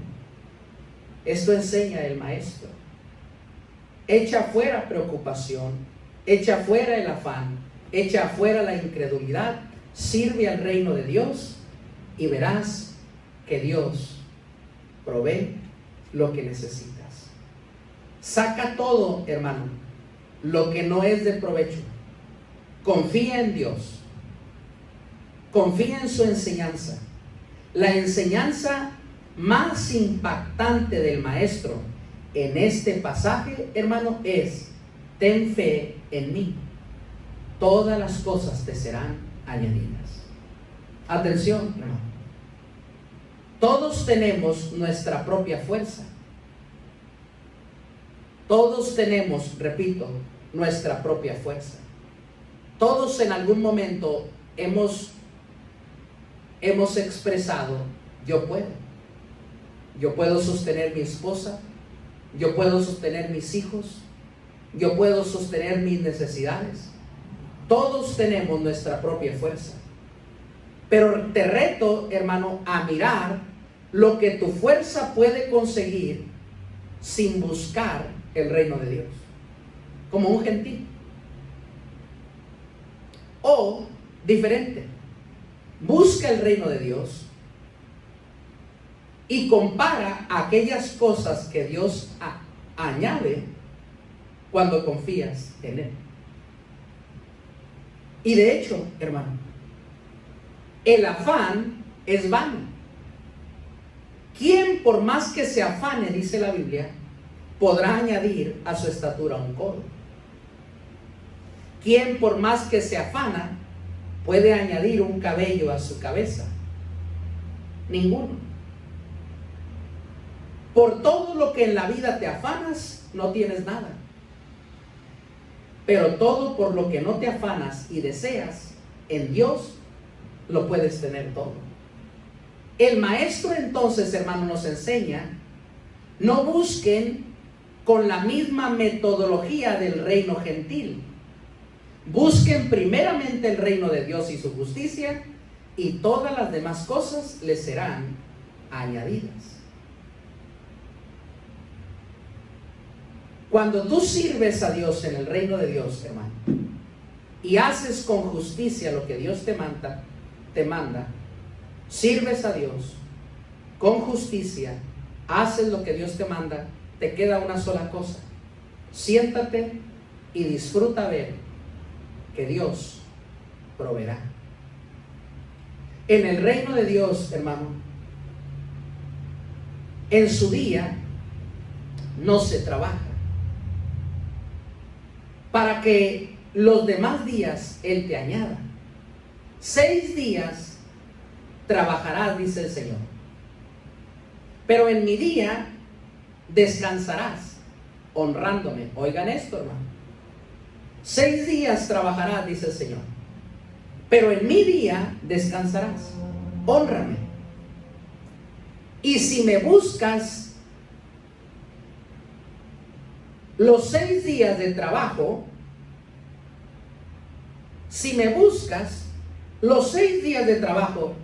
Esto enseña el maestro. Echa fuera preocupación, echa fuera el afán, echa fuera la incredulidad, sirve al reino de Dios y verás que Dios provee lo que necesitas. Saca todo, hermano, lo que no es de provecho. Confía en Dios. Confía en su enseñanza. La enseñanza más impactante del maestro en este pasaje, hermano, es: ten fe en mí. Todas las cosas te serán añadidas. Atención, hermano. Todos tenemos nuestra propia fuerza. Todos tenemos, repito, nuestra propia fuerza. Todos en algún momento hemos expresado: yo puedo. Yo puedo sostener mi esposa, yo puedo sostener mis hijos, yo puedo sostener mis necesidades. Todos tenemos nuestra propia fuerza. Pero te reto, hermano, a mirar lo que tu fuerza puede conseguir sin buscar el reino de Dios, como un gentil. O diferente, busca el reino de Dios y compara aquellas cosas que Dios añade cuando confías en Él. Y de hecho, hermano, el afán es vano. ¿Quién, por más que se afane, dice la Biblia, podrá añadir a su estatura un codo? ¿Quién, por más que se afana, puede añadir un cabello a su cabeza? Ninguno. Por todo lo que en la vida te afanas, no tienes nada. Pero todo por lo que no te afanas y deseas, en Dios lo puedes tener todo. El maestro entonces, hermano, nos enseña: no busquen con la misma metodología del reino gentil. Busquen primeramente el reino de Dios y su justicia, y todas las demás cosas les serán añadidas. Cuando tú sirves a Dios en el reino de Dios, hermano, y haces con justicia lo que Dios te manda, sirves a Dios con justicia, haces lo que Dios te manda, te queda una sola cosa: siéntate y disfruta ver que Dios proveerá. En el reino de Dios, hermano, en su día no se trabaja, para que los demás días Él te añada. 6 días trabajarás, dice el Señor, pero en mi día descansarás, honrándome. Oigan esto, hermano. 6 días trabajarás, dice el Señor, pero en mi día descansarás, hónrame. Y si me buscas los 6 días de trabajo, si me buscas, los 6 días de trabajo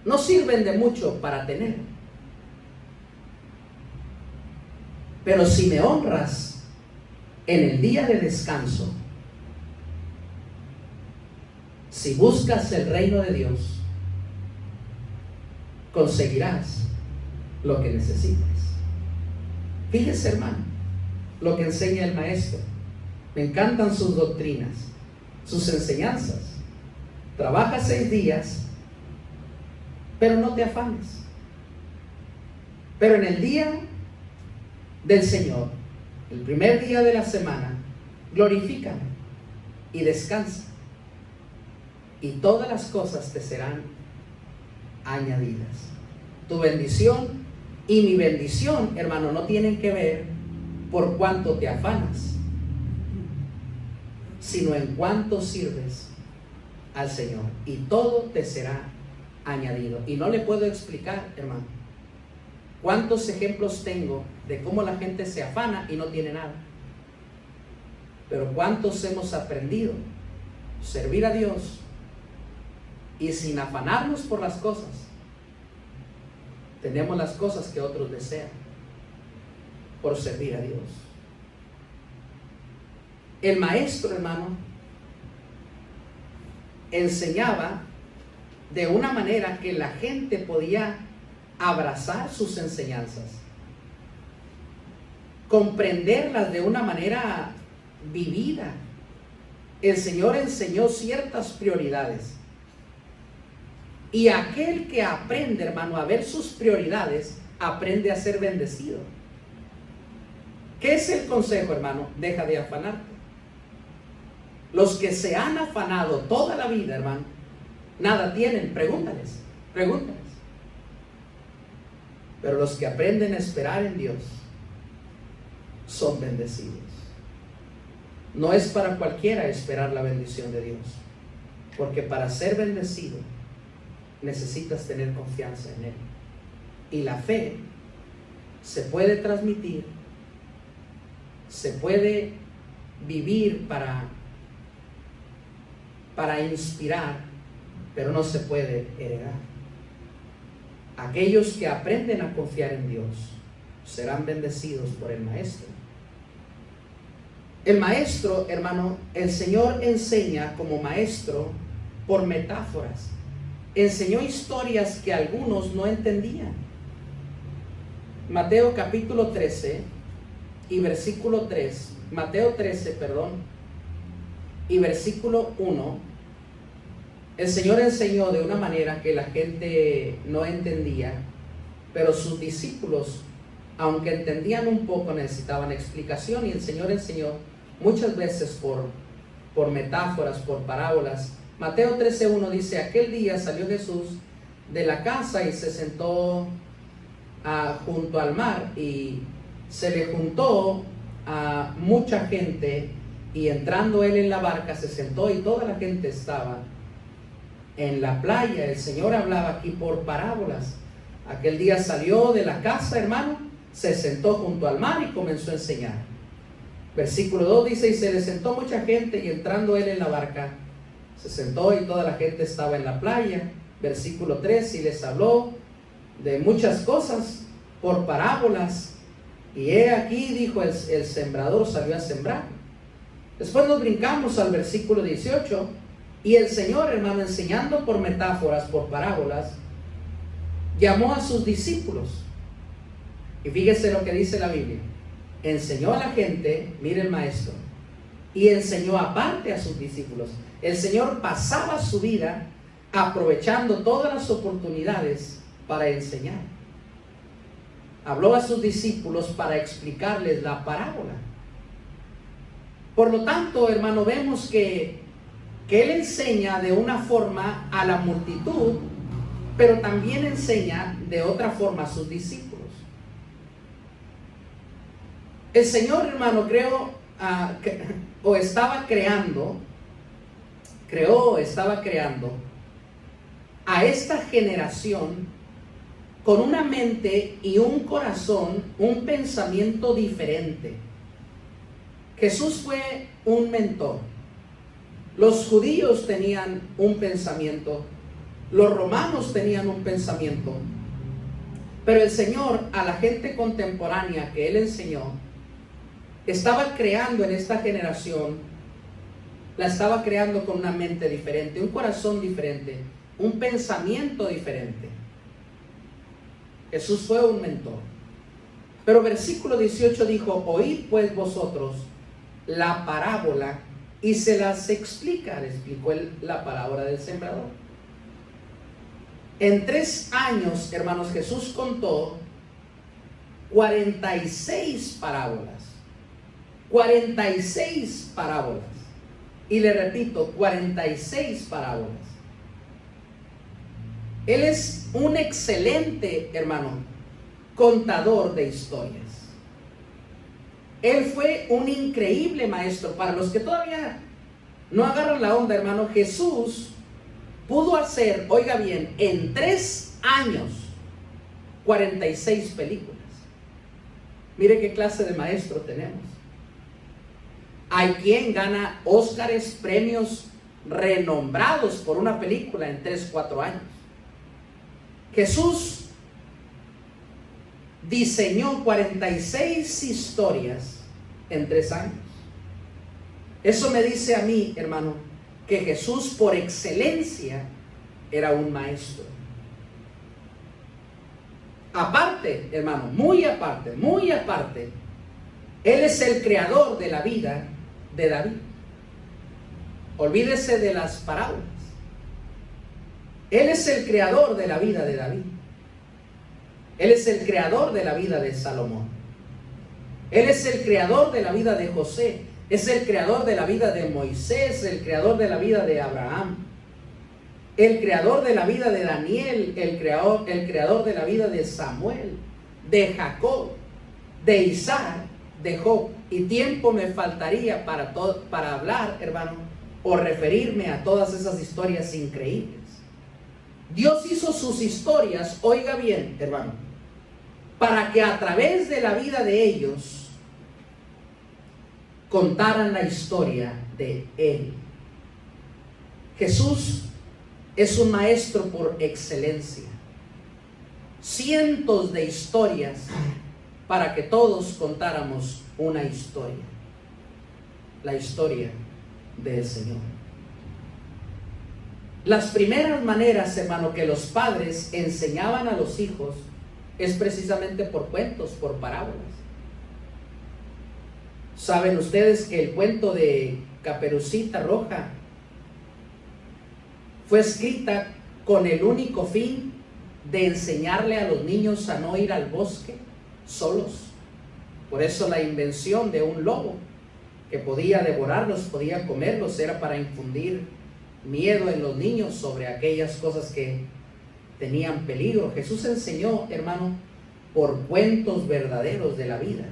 no sirven de mucho para tener. Pero si me honras en el día de descanso, si buscas el reino de Dios, conseguirás lo que necesitas. Fíjese, hermano, lo que enseña el maestro. Me encantan sus doctrinas, sus enseñanzas. Trabaja 6 días, pero no te afanes. Pero en el día del Señor, el primer día de la semana, glorifícame y descansa, y todas las cosas te serán añadidas. Tu bendición y mi bendición, hermano, no tienen que ver por cuánto te afanas, sino en cuánto sirves al Señor, y todo te será añadido. Y no le puedo explicar, hermano, cuántos ejemplos tengo de cómo la gente se afana y no tiene nada. Pero cuántos hemos aprendido a servir a Dios y sin afanarnos por las cosas, tenemos las cosas que otros desean por servir a Dios. El maestro, hermano, enseñaba de una manera que la gente podía abrazar sus enseñanzas, comprenderlas de una manera vivida. El Señor enseñó ciertas prioridades, y aquel que aprende, hermano, a ver sus prioridades, aprende a ser bendecido. ¿Qué es el consejo, hermano? Deja de afanarte. Los que se han afanado toda la vida, hermano, nada tienen. Pregúntales. Pero los que aprenden a esperar en Dios son bendecidos. No es para cualquiera esperar la bendición de Dios, porque para ser bendecido necesitas tener confianza en Él. Y la fe se puede transmitir, se puede vivir para inspirar, pero no se puede heredar. Aquellos que aprenden a confiar en Dios serán bendecidos por el maestro. El maestro, hermano, el Señor enseña como maestro por metáforas. Enseñó historias que algunos no entendían. Mateo capítulo 13 y versículo 3, Mateo 13, perdón, y versículo 1, el Señor enseñó de una manera que la gente no entendía, pero sus discípulos, aunque entendían un poco, necesitaban explicación, y el Señor enseñó muchas veces por metáforas, por parábolas. Mateo 13:1 dice: aquel día salió Jesús de la casa y se sentó junto al mar, y se le juntó a mucha gente, y entrando él en la barca se sentó y toda la gente estaba en la playa. El Señor hablaba aquí por parábolas. Aquel día salió de la casa, hermano, se sentó junto al mar y comenzó a enseñar. Versículo 2 dice: y se le sentó mucha gente, y entrando él en la barca se sentó y toda la gente estaba en la playa. Versículo 3: y les habló de muchas cosas por parábolas. Y he aquí, dijo, el sembrador salió a sembrar. Después nos brincamos al versículo 18. Y el Señor, hermano, enseñando por metáforas, por parábolas, llamó a sus discípulos. Y fíjese lo que dice la Biblia. Enseñó a la gente, mire el maestro, y enseñó aparte a sus discípulos. El Señor pasaba su vida aprovechando todas las oportunidades para enseñar. Habló a sus discípulos para explicarles la parábola. Por lo tanto, hermano, vemos que Él enseña de una forma a la multitud, pero también enseña de otra forma a sus discípulos. El Señor, hermano, estaba creando a esta generación con una mente y un corazón, un pensamiento diferente. Jesús fue un mentor. Los judíos tenían un pensamiento, los romanos tenían un pensamiento, pero el Señor, a la gente contemporánea que Él enseñó, estaba creando en esta generación, la estaba creando con una mente diferente, un corazón diferente, un pensamiento diferente. Jesús fue un mentor. Pero versículo 18 dijo: oíd pues vosotros la parábola, y se las explica. Le explicó la parábola del sembrador. En 3 años, hermanos, Jesús contó 46 parábolas. 46 parábolas. Y le repito, 46 parábolas. Él es un excelente, hermano, contador de historias. Él fue un increíble maestro. Para los que todavía no agarran la onda, hermano, Jesús pudo hacer, oiga bien, en 3 años, 46 películas. Mire qué clase de maestro tenemos. Hay quien gana Óscares, premios renombrados por una película en 3-4 años. Jesús diseñó 46 historias en 3 años. Eso me dice a mí, hermano, que Jesús por excelencia era un maestro. Aparte, hermano, muy aparte, Él es el creador de la vida de David. Olvídese de las parábolas. Él es el creador de la vida de David. Él es el creador de la vida de Salomón. Él es el creador de la vida de José. Es el creador de la vida de Moisés, el creador de la vida de Abraham, el creador de la vida de Daniel, el creador de la vida de Samuel, de Jacob, de Isaac, de Job. Y tiempo me faltaría para hablar, hermano, o referirme a todas esas historias increíbles. Dios hizo sus historias, oiga bien, hermano, para que a través de la vida de ellos contaran la historia de Él. Jesús es un maestro por excelencia. Cientos de historias para que todos contáramos una historia. La historia del Señor. Las primeras maneras, hermano, que los padres enseñaban a los hijos es precisamente por cuentos, por parábolas. ¿Saben ustedes que el cuento de Caperucita Roja fue escrita con el único fin de enseñarle a los niños a no ir al bosque solos? Por eso la invención de un lobo que podía devorarlos, podía comerlos, era para infundir miedo en los niños sobre aquellas cosas que tenían peligro. Jesús enseñó, hermano, por cuentos verdaderos de la vida.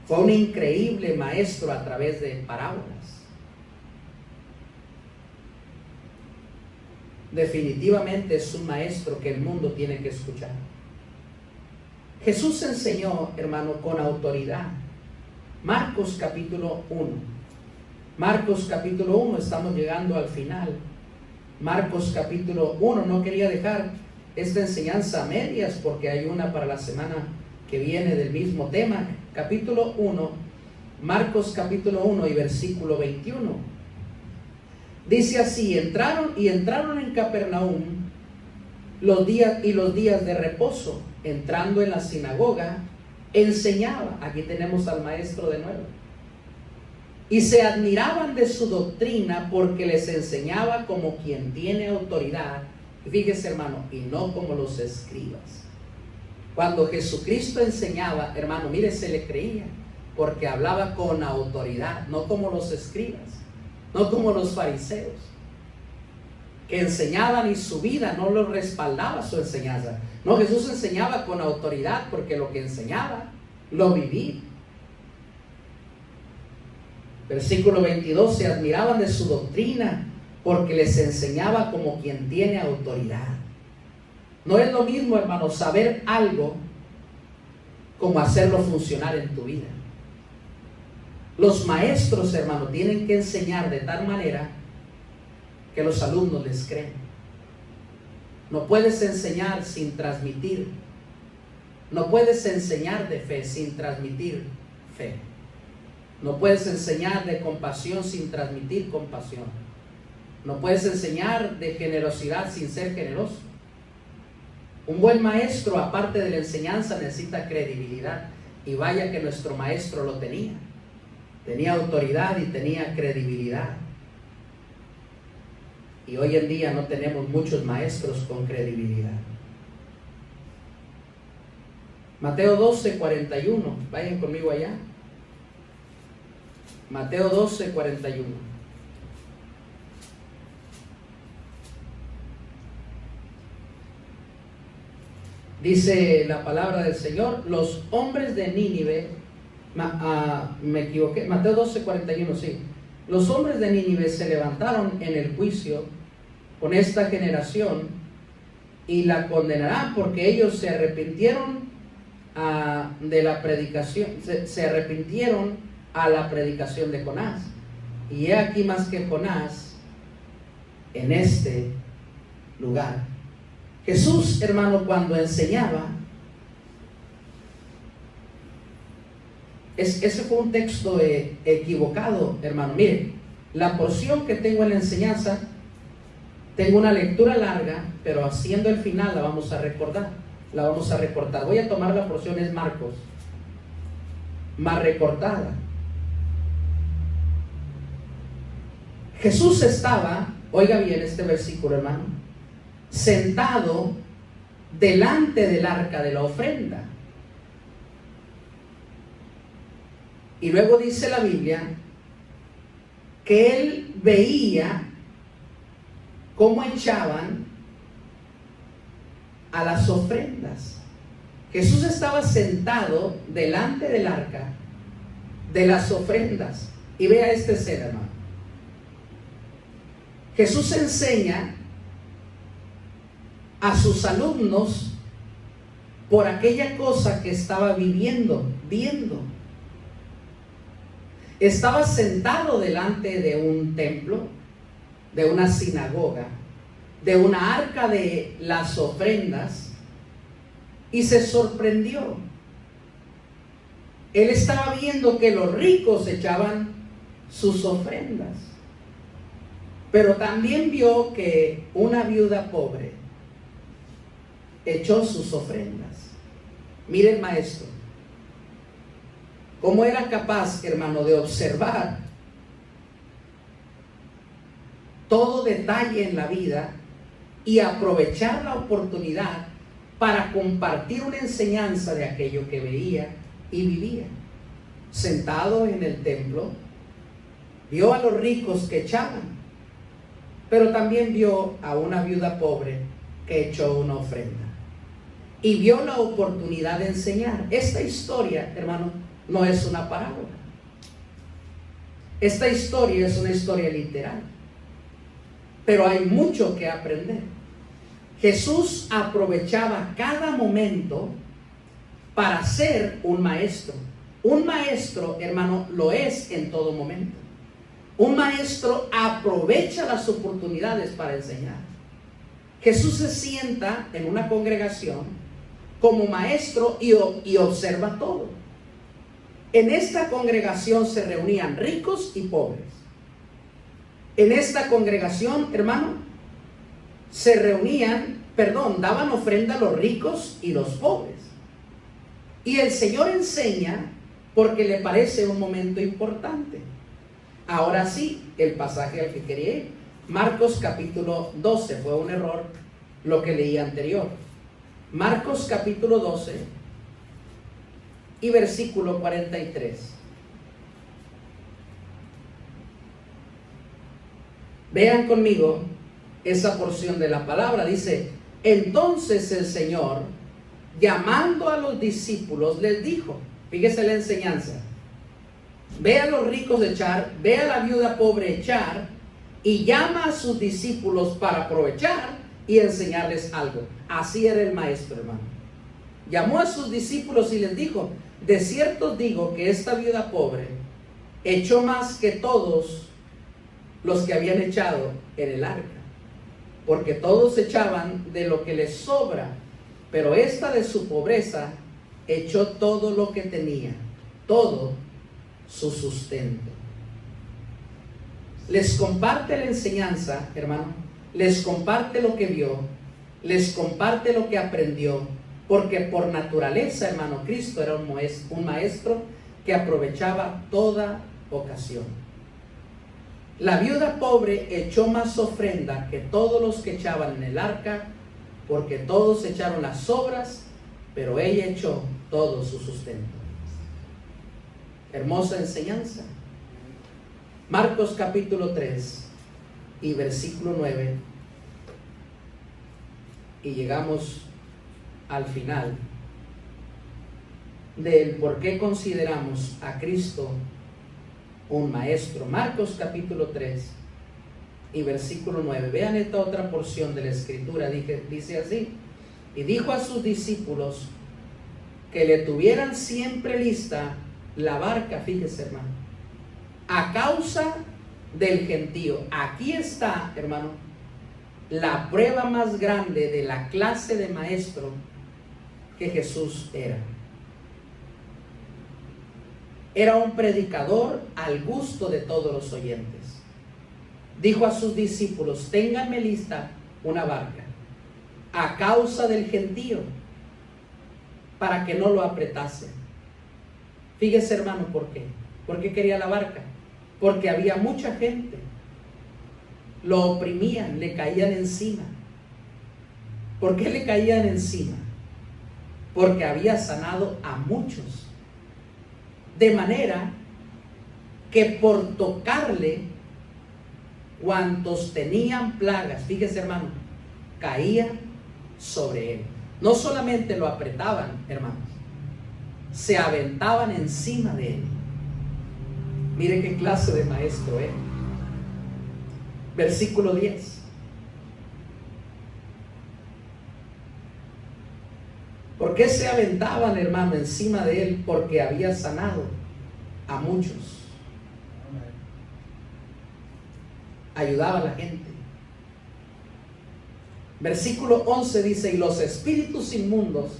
Fue un increíble maestro a través de parábolas. Definitivamente es un maestro que el mundo tiene que escuchar. Jesús enseñó, hermano, con autoridad. Marcos capítulo 1. Marcos capítulo 1, estamos llegando al final. Marcos capítulo 1, no quería dejar esta enseñanza a medias porque hay una para la semana que viene del mismo tema. Capítulo 1, Marcos capítulo 1 y versículo 21. Dice así: entraron en Capernaum los días de reposo. Entrando en la sinagoga, enseñaba. Aquí tenemos al maestro de nuevo. Y se admiraban de su doctrina, porque les enseñaba como quien tiene autoridad. Y fíjese, hermano, y no como los escribas. Cuando Jesucristo enseñaba, hermano, mire, se le creía, porque hablaba con autoridad, no como los escribas, no como los fariseos, que enseñaban y su vida no lo respaldaba su enseñanza. No, Jesús enseñaba con autoridad, porque lo que enseñaba lo vivía. Versículo 22: se admiraban de su doctrina, porque les enseñaba como quien tiene autoridad. No es lo mismo, hermano, saber algo como hacerlo funcionar en tu vida. Los maestros, hermano, tienen que enseñar de tal manera que los alumnos les creen. No puedes enseñar sin transmitir. No puedes enseñar de fe sin transmitir fe. No puedes enseñar de compasión sin transmitir compasión. No puedes enseñar de generosidad sin ser generoso. Un buen maestro, aparte de la enseñanza, necesita credibilidad. Y vaya que nuestro maestro lo tenía. Tenía autoridad y tenía credibilidad. Y hoy en día no tenemos muchos maestros con credibilidad. Mateo 12, 41. Vayan conmigo allá. Mateo 12, 41. Dice la palabra del Señor: los hombres de Nínive, me equivoqué, Mateo 12, 41, sí. Los hombres de Nínive se levantaron en el juicio con esta generación y la condenarán, porque ellos se arrepintieron de la predicación, se arrepintieron a la predicación de Jonás. Y he aquí más que Jonás en este lugar. Jesús, hermano, cuando enseñaba, ese fue un texto equivocado, hermano. Mire, la porción que tengo en la enseñanza, tengo una lectura larga, pero haciendo el final la vamos a recordar. La vamos a recortar. Voy a tomar la porción, es Marcos, más recortada. Jesús estaba, oiga bien este versículo, hermano, sentado delante del arca de la ofrenda. Y luego dice la Biblia que él veía cómo echaban a las ofrendas. Jesús estaba sentado delante del arca de las ofrendas. Y vea esta escena, hermano. Jesús enseña a sus alumnos por aquella cosa que estaba viendo. Estaba sentado delante de un templo, de una sinagoga, de una arca de las ofrendas, y se sorprendió. Él estaba viendo que los ricos echaban sus ofrendas, pero también vio que una viuda pobre echó sus ofrendas. Mire el maestro, cómo era capaz, hermano, de observar todo detalle en la vida y aprovechar la oportunidad para compartir una enseñanza de aquello que veía y vivía. Sentado en el templo, vio a los ricos que echaban, pero también vio a una viuda pobre que echó una ofrenda. Y vio la oportunidad de enseñar. Esta historia, hermano, no es una parábola. Esta historia es una historia literal, pero hay mucho que aprender. Jesús aprovechaba cada momento para ser un maestro. Un maestro, hermano, lo es en todo momento. Un maestro aprovecha las oportunidades para enseñar. Jesús se sienta en una congregación como maestro y observa todo. En esta congregación se reunían ricos y pobres. En esta congregación, hermano, daban ofrenda a los ricos y los pobres. Y el Señor enseña porque le parece un momento importante. Ahora sí, el pasaje al que quería ir. Marcos capítulo 12, fue un error lo que leí anterior. Marcos capítulo 12 y versículo 43. Vean conmigo esa porción de la palabra. Dice: entonces el Señor, llamando a los discípulos, les dijo, fíjese la enseñanza, ve a los ricos echar, ve a la viuda pobre echar, y llama a sus discípulos para aprovechar y enseñarles algo. Así era el maestro, hermano. Llamó a sus discípulos y les dijo: de cierto os digo que esta viuda pobre echó más que todos los que habían echado en el arca, porque todos echaban de lo que les sobra, pero esta de su pobreza echó todo lo que tenía, todo su sustento. Les comparte la enseñanza, hermano, les comparte lo que vio, les comparte lo que aprendió, porque por naturaleza, hermano, Cristo era un maestro que aprovechaba toda ocasión. La viuda pobre echó más ofrenda que todos los que echaban en el arca, porque todos echaron las sobras, pero ella echó todo su sustento. Hermosa enseñanza. Marcos capítulo 3 y versículo 9. Y llegamos al final del por qué consideramos a Cristo un maestro. Marcos capítulo 3 y versículo 9. Vean esta otra porción de la escritura. Dice así: y dijo a sus discípulos que le tuvieran siempre lista la barca, fíjese, hermano, a causa del gentío. Aquí está, hermano, la prueba más grande de la clase de maestro que Jesús era. Era un predicador al gusto de todos los oyentes. Dijo a sus discípulos: ténganme lista una barca a causa del gentío, para que no lo apretase. Fíjese, hermano, ¿por qué? ¿Por qué quería la barca? Porque había mucha gente. Lo oprimían, le caían encima. ¿Por qué le caían encima? Porque había sanado a muchos. De manera que por tocarle, cuantos tenían plagas, fíjese, hermano, caían sobre él. No solamente lo apretaban, hermanos, se aventaban encima de él. Mire qué clase de maestro, Versículo 10. ¿Por qué se aventaban, hermano, encima de él? Porque había sanado a muchos. Ayudaba a la gente. Versículo 11 dice: y los espíritus inmundos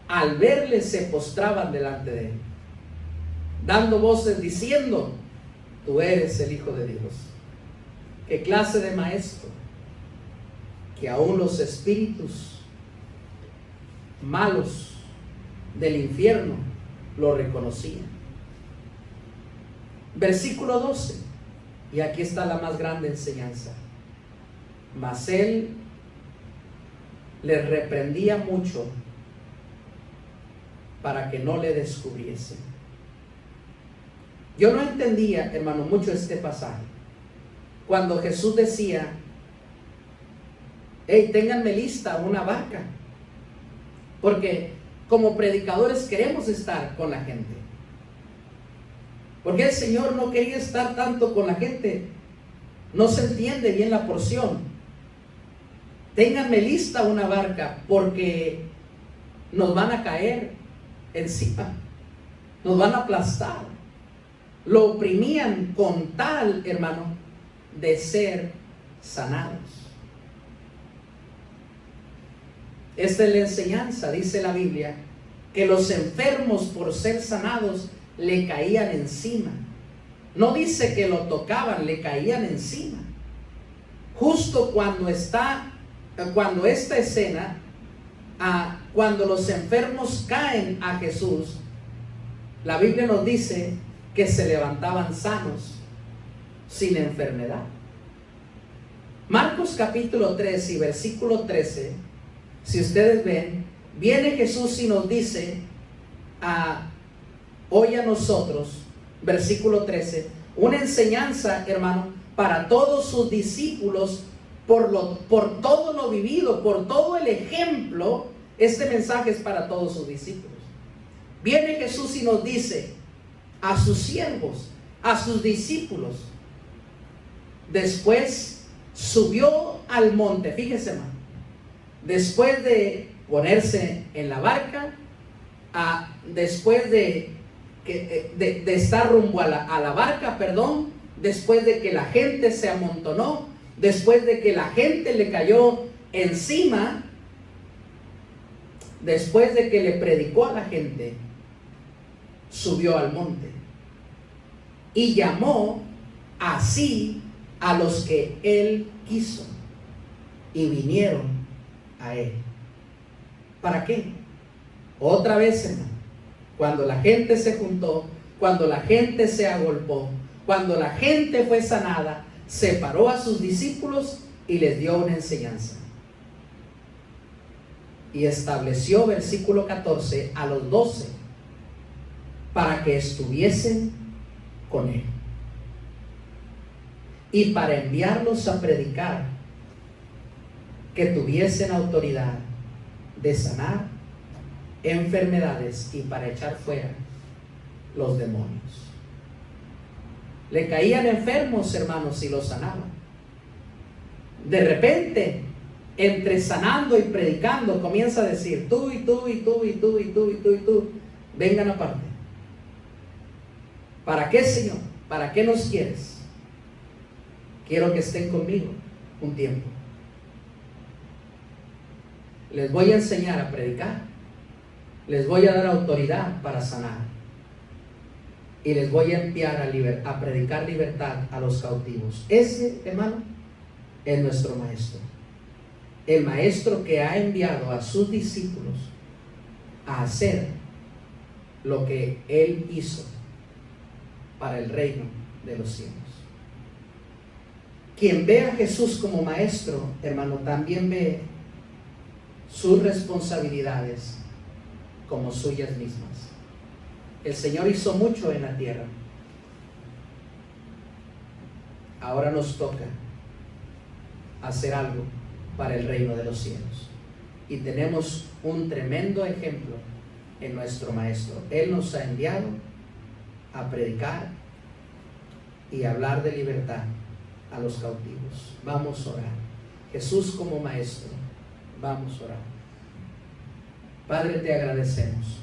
al verle se postraban delante de él, dando voces diciendo: tú eres el Hijo de Dios. ¿Qué clase de maestro? Que aún los espíritus malos del infierno lo reconocían. Versículo 12, y aquí está la más grande enseñanza. Mas él les reprendía mucho para que no le descubriesen. Yo no entendía, hermano, mucho este pasaje. Cuando Jesús decía: hey, ténganme lista una barca. Porque como predicadores queremos estar con la gente. Porque el Señor no quería estar tanto con la gente. No se entiende bien la porción. Ténganme lista una barca, porque nos van a caer encima, nos van a aplastar. Lo oprimían con tal, hermano, de ser sanados. Esta es la enseñanza. Dice la Biblia que los enfermos, por ser sanados, le caían encima. No dice que lo tocaban, le caían encima. Justo cuando esta escena, cuando los enfermos caen a Jesús, la Biblia nos dice que se levantaban sanos, sin enfermedad. Marcos capítulo 3 y versículo 13, si ustedes ven, viene Jesús y nos dice hoy a nosotros, versículo 13, una enseñanza, hermano, para todos sus discípulos, por todo lo vivido, por todo el ejemplo. Este mensaje es para todos sus discípulos. Viene Jesús y nos dice a sus siervos, a sus discípulos, después subió al monte. Fíjese, hermano, después de ponerse en la barca, después de estar rumbo a la barca, después de que la gente se amontonó, después de que la gente le cayó encima, después de que le predicó a la gente, subió al monte y llamó así a los que él quiso, y vinieron a él. ¿Para qué? Otra vez, hermano, cuando la gente se juntó, cuando la gente se agolpó, cuando la gente fue sanada, separó a sus discípulos y les dio una enseñanza. Y estableció, versículo 14, a los 12 para que estuviesen con él y para enviarlos a predicar, que tuviesen autoridad de sanar enfermedades y para echar fuera los demonios. Le caían enfermos, hermanos, y los sanaban. De repente, entre sanando y predicando, comienza a decir: tú y tú y tú y tú y tú y tú y tú, vengan aparte. ¿Para qué, Señor? ¿Para qué nos quieres? Quiero que estén conmigo un tiempo. Les voy a enseñar a predicar, les voy a dar autoridad para sanar, y les voy a enviar a predicar libertad a los cautivos. Ese, hermano, es nuestro maestro. El maestro que ha enviado a sus discípulos a hacer lo que él hizo para el reino de los cielos. Quien ve a Jesús como maestro, hermano, también ve sus responsabilidades como suyas mismas. El Señor hizo mucho en la tierra. Ahora nos toca hacer algo para el reino de los cielos. Y tenemos un tremendo ejemplo en nuestro maestro. Él nos ha enviado a predicar y hablar de libertad a los cautivos. Vamos a orar. Jesús como maestro, vamos a orar. Padre, te agradecemos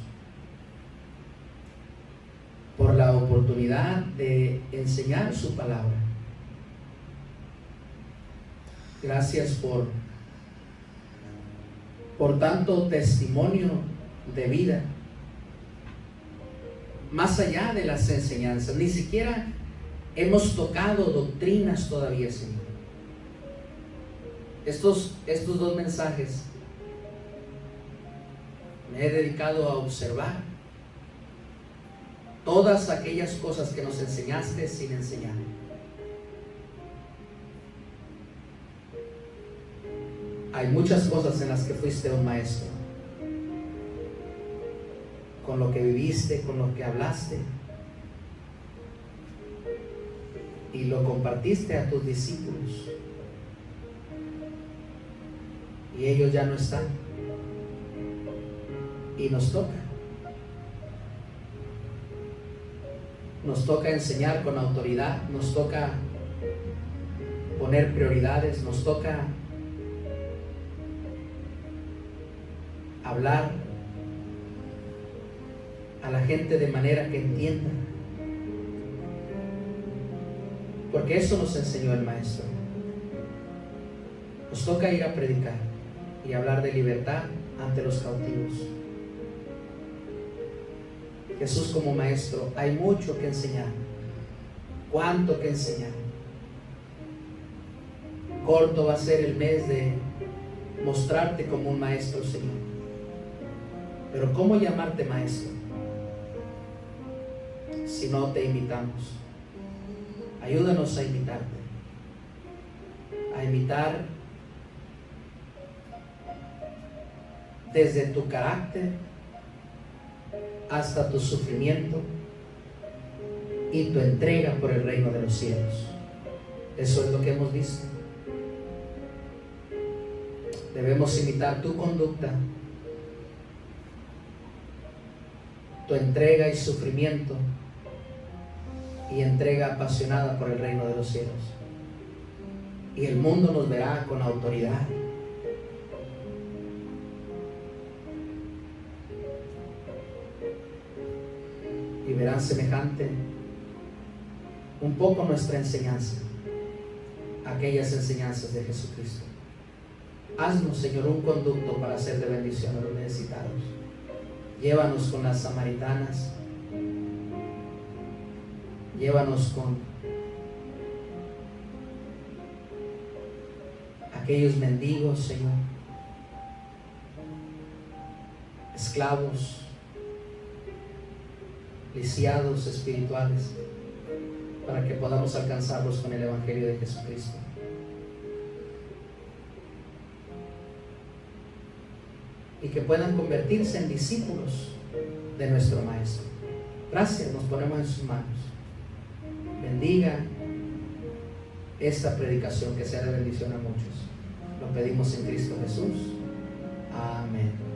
por la oportunidad de enseñar su palabra. Gracias por tanto testimonio de vida, más allá de las enseñanzas. Ni siquiera hemos tocado doctrinas todavía, Señor. Estos dos mensajes me he dedicado a observar todas aquellas cosas que nos enseñaste sin enseñar. Hay muchas cosas en las que fuiste un maestro, con lo que viviste, con lo que hablaste, y lo compartiste a tus discípulos, y ellos ya no están, y nos toca Nos toca enseñar con autoridad, nos toca poner prioridades, nos toca hablar a la gente de manera que entienda, porque eso nos enseñó el Maestro. Nos toca ir a predicar y hablar de libertad ante los cautivos. Jesús como Maestro, hay mucho que enseñar, cuánto que enseñar. Corto va a ser el mes de mostrarte como un Maestro, Señor. Pero ¿cómo llamarte Maestro si no te imitamos? Ayúdanos a imitarte, a imitar desde tu carácter hasta tu sufrimiento y tu entrega por el reino de los cielos. Eso es lo que hemos visto. Debemos imitar tu conducta, tu entrega y sufrimiento y entrega apasionada por el reino de los cielos. Y el mundo nos verá con autoridad. Y verán semejante un poco nuestra enseñanza a aquellas enseñanzas de Jesucristo. Haznos, Señor, un conducto para ser de bendición a los necesitados. Llévanos con las samaritanas, llévanos con aquellos mendigos, Señor, esclavos, lisiados espirituales, para que podamos alcanzarlos con el Evangelio de Jesucristo. Y que puedan convertirse en discípulos de nuestro Maestro. Gracias, nos ponemos en sus manos. Bendiga esta predicación, que sea de bendición a muchos. Lo pedimos en Cristo Jesús. Amén.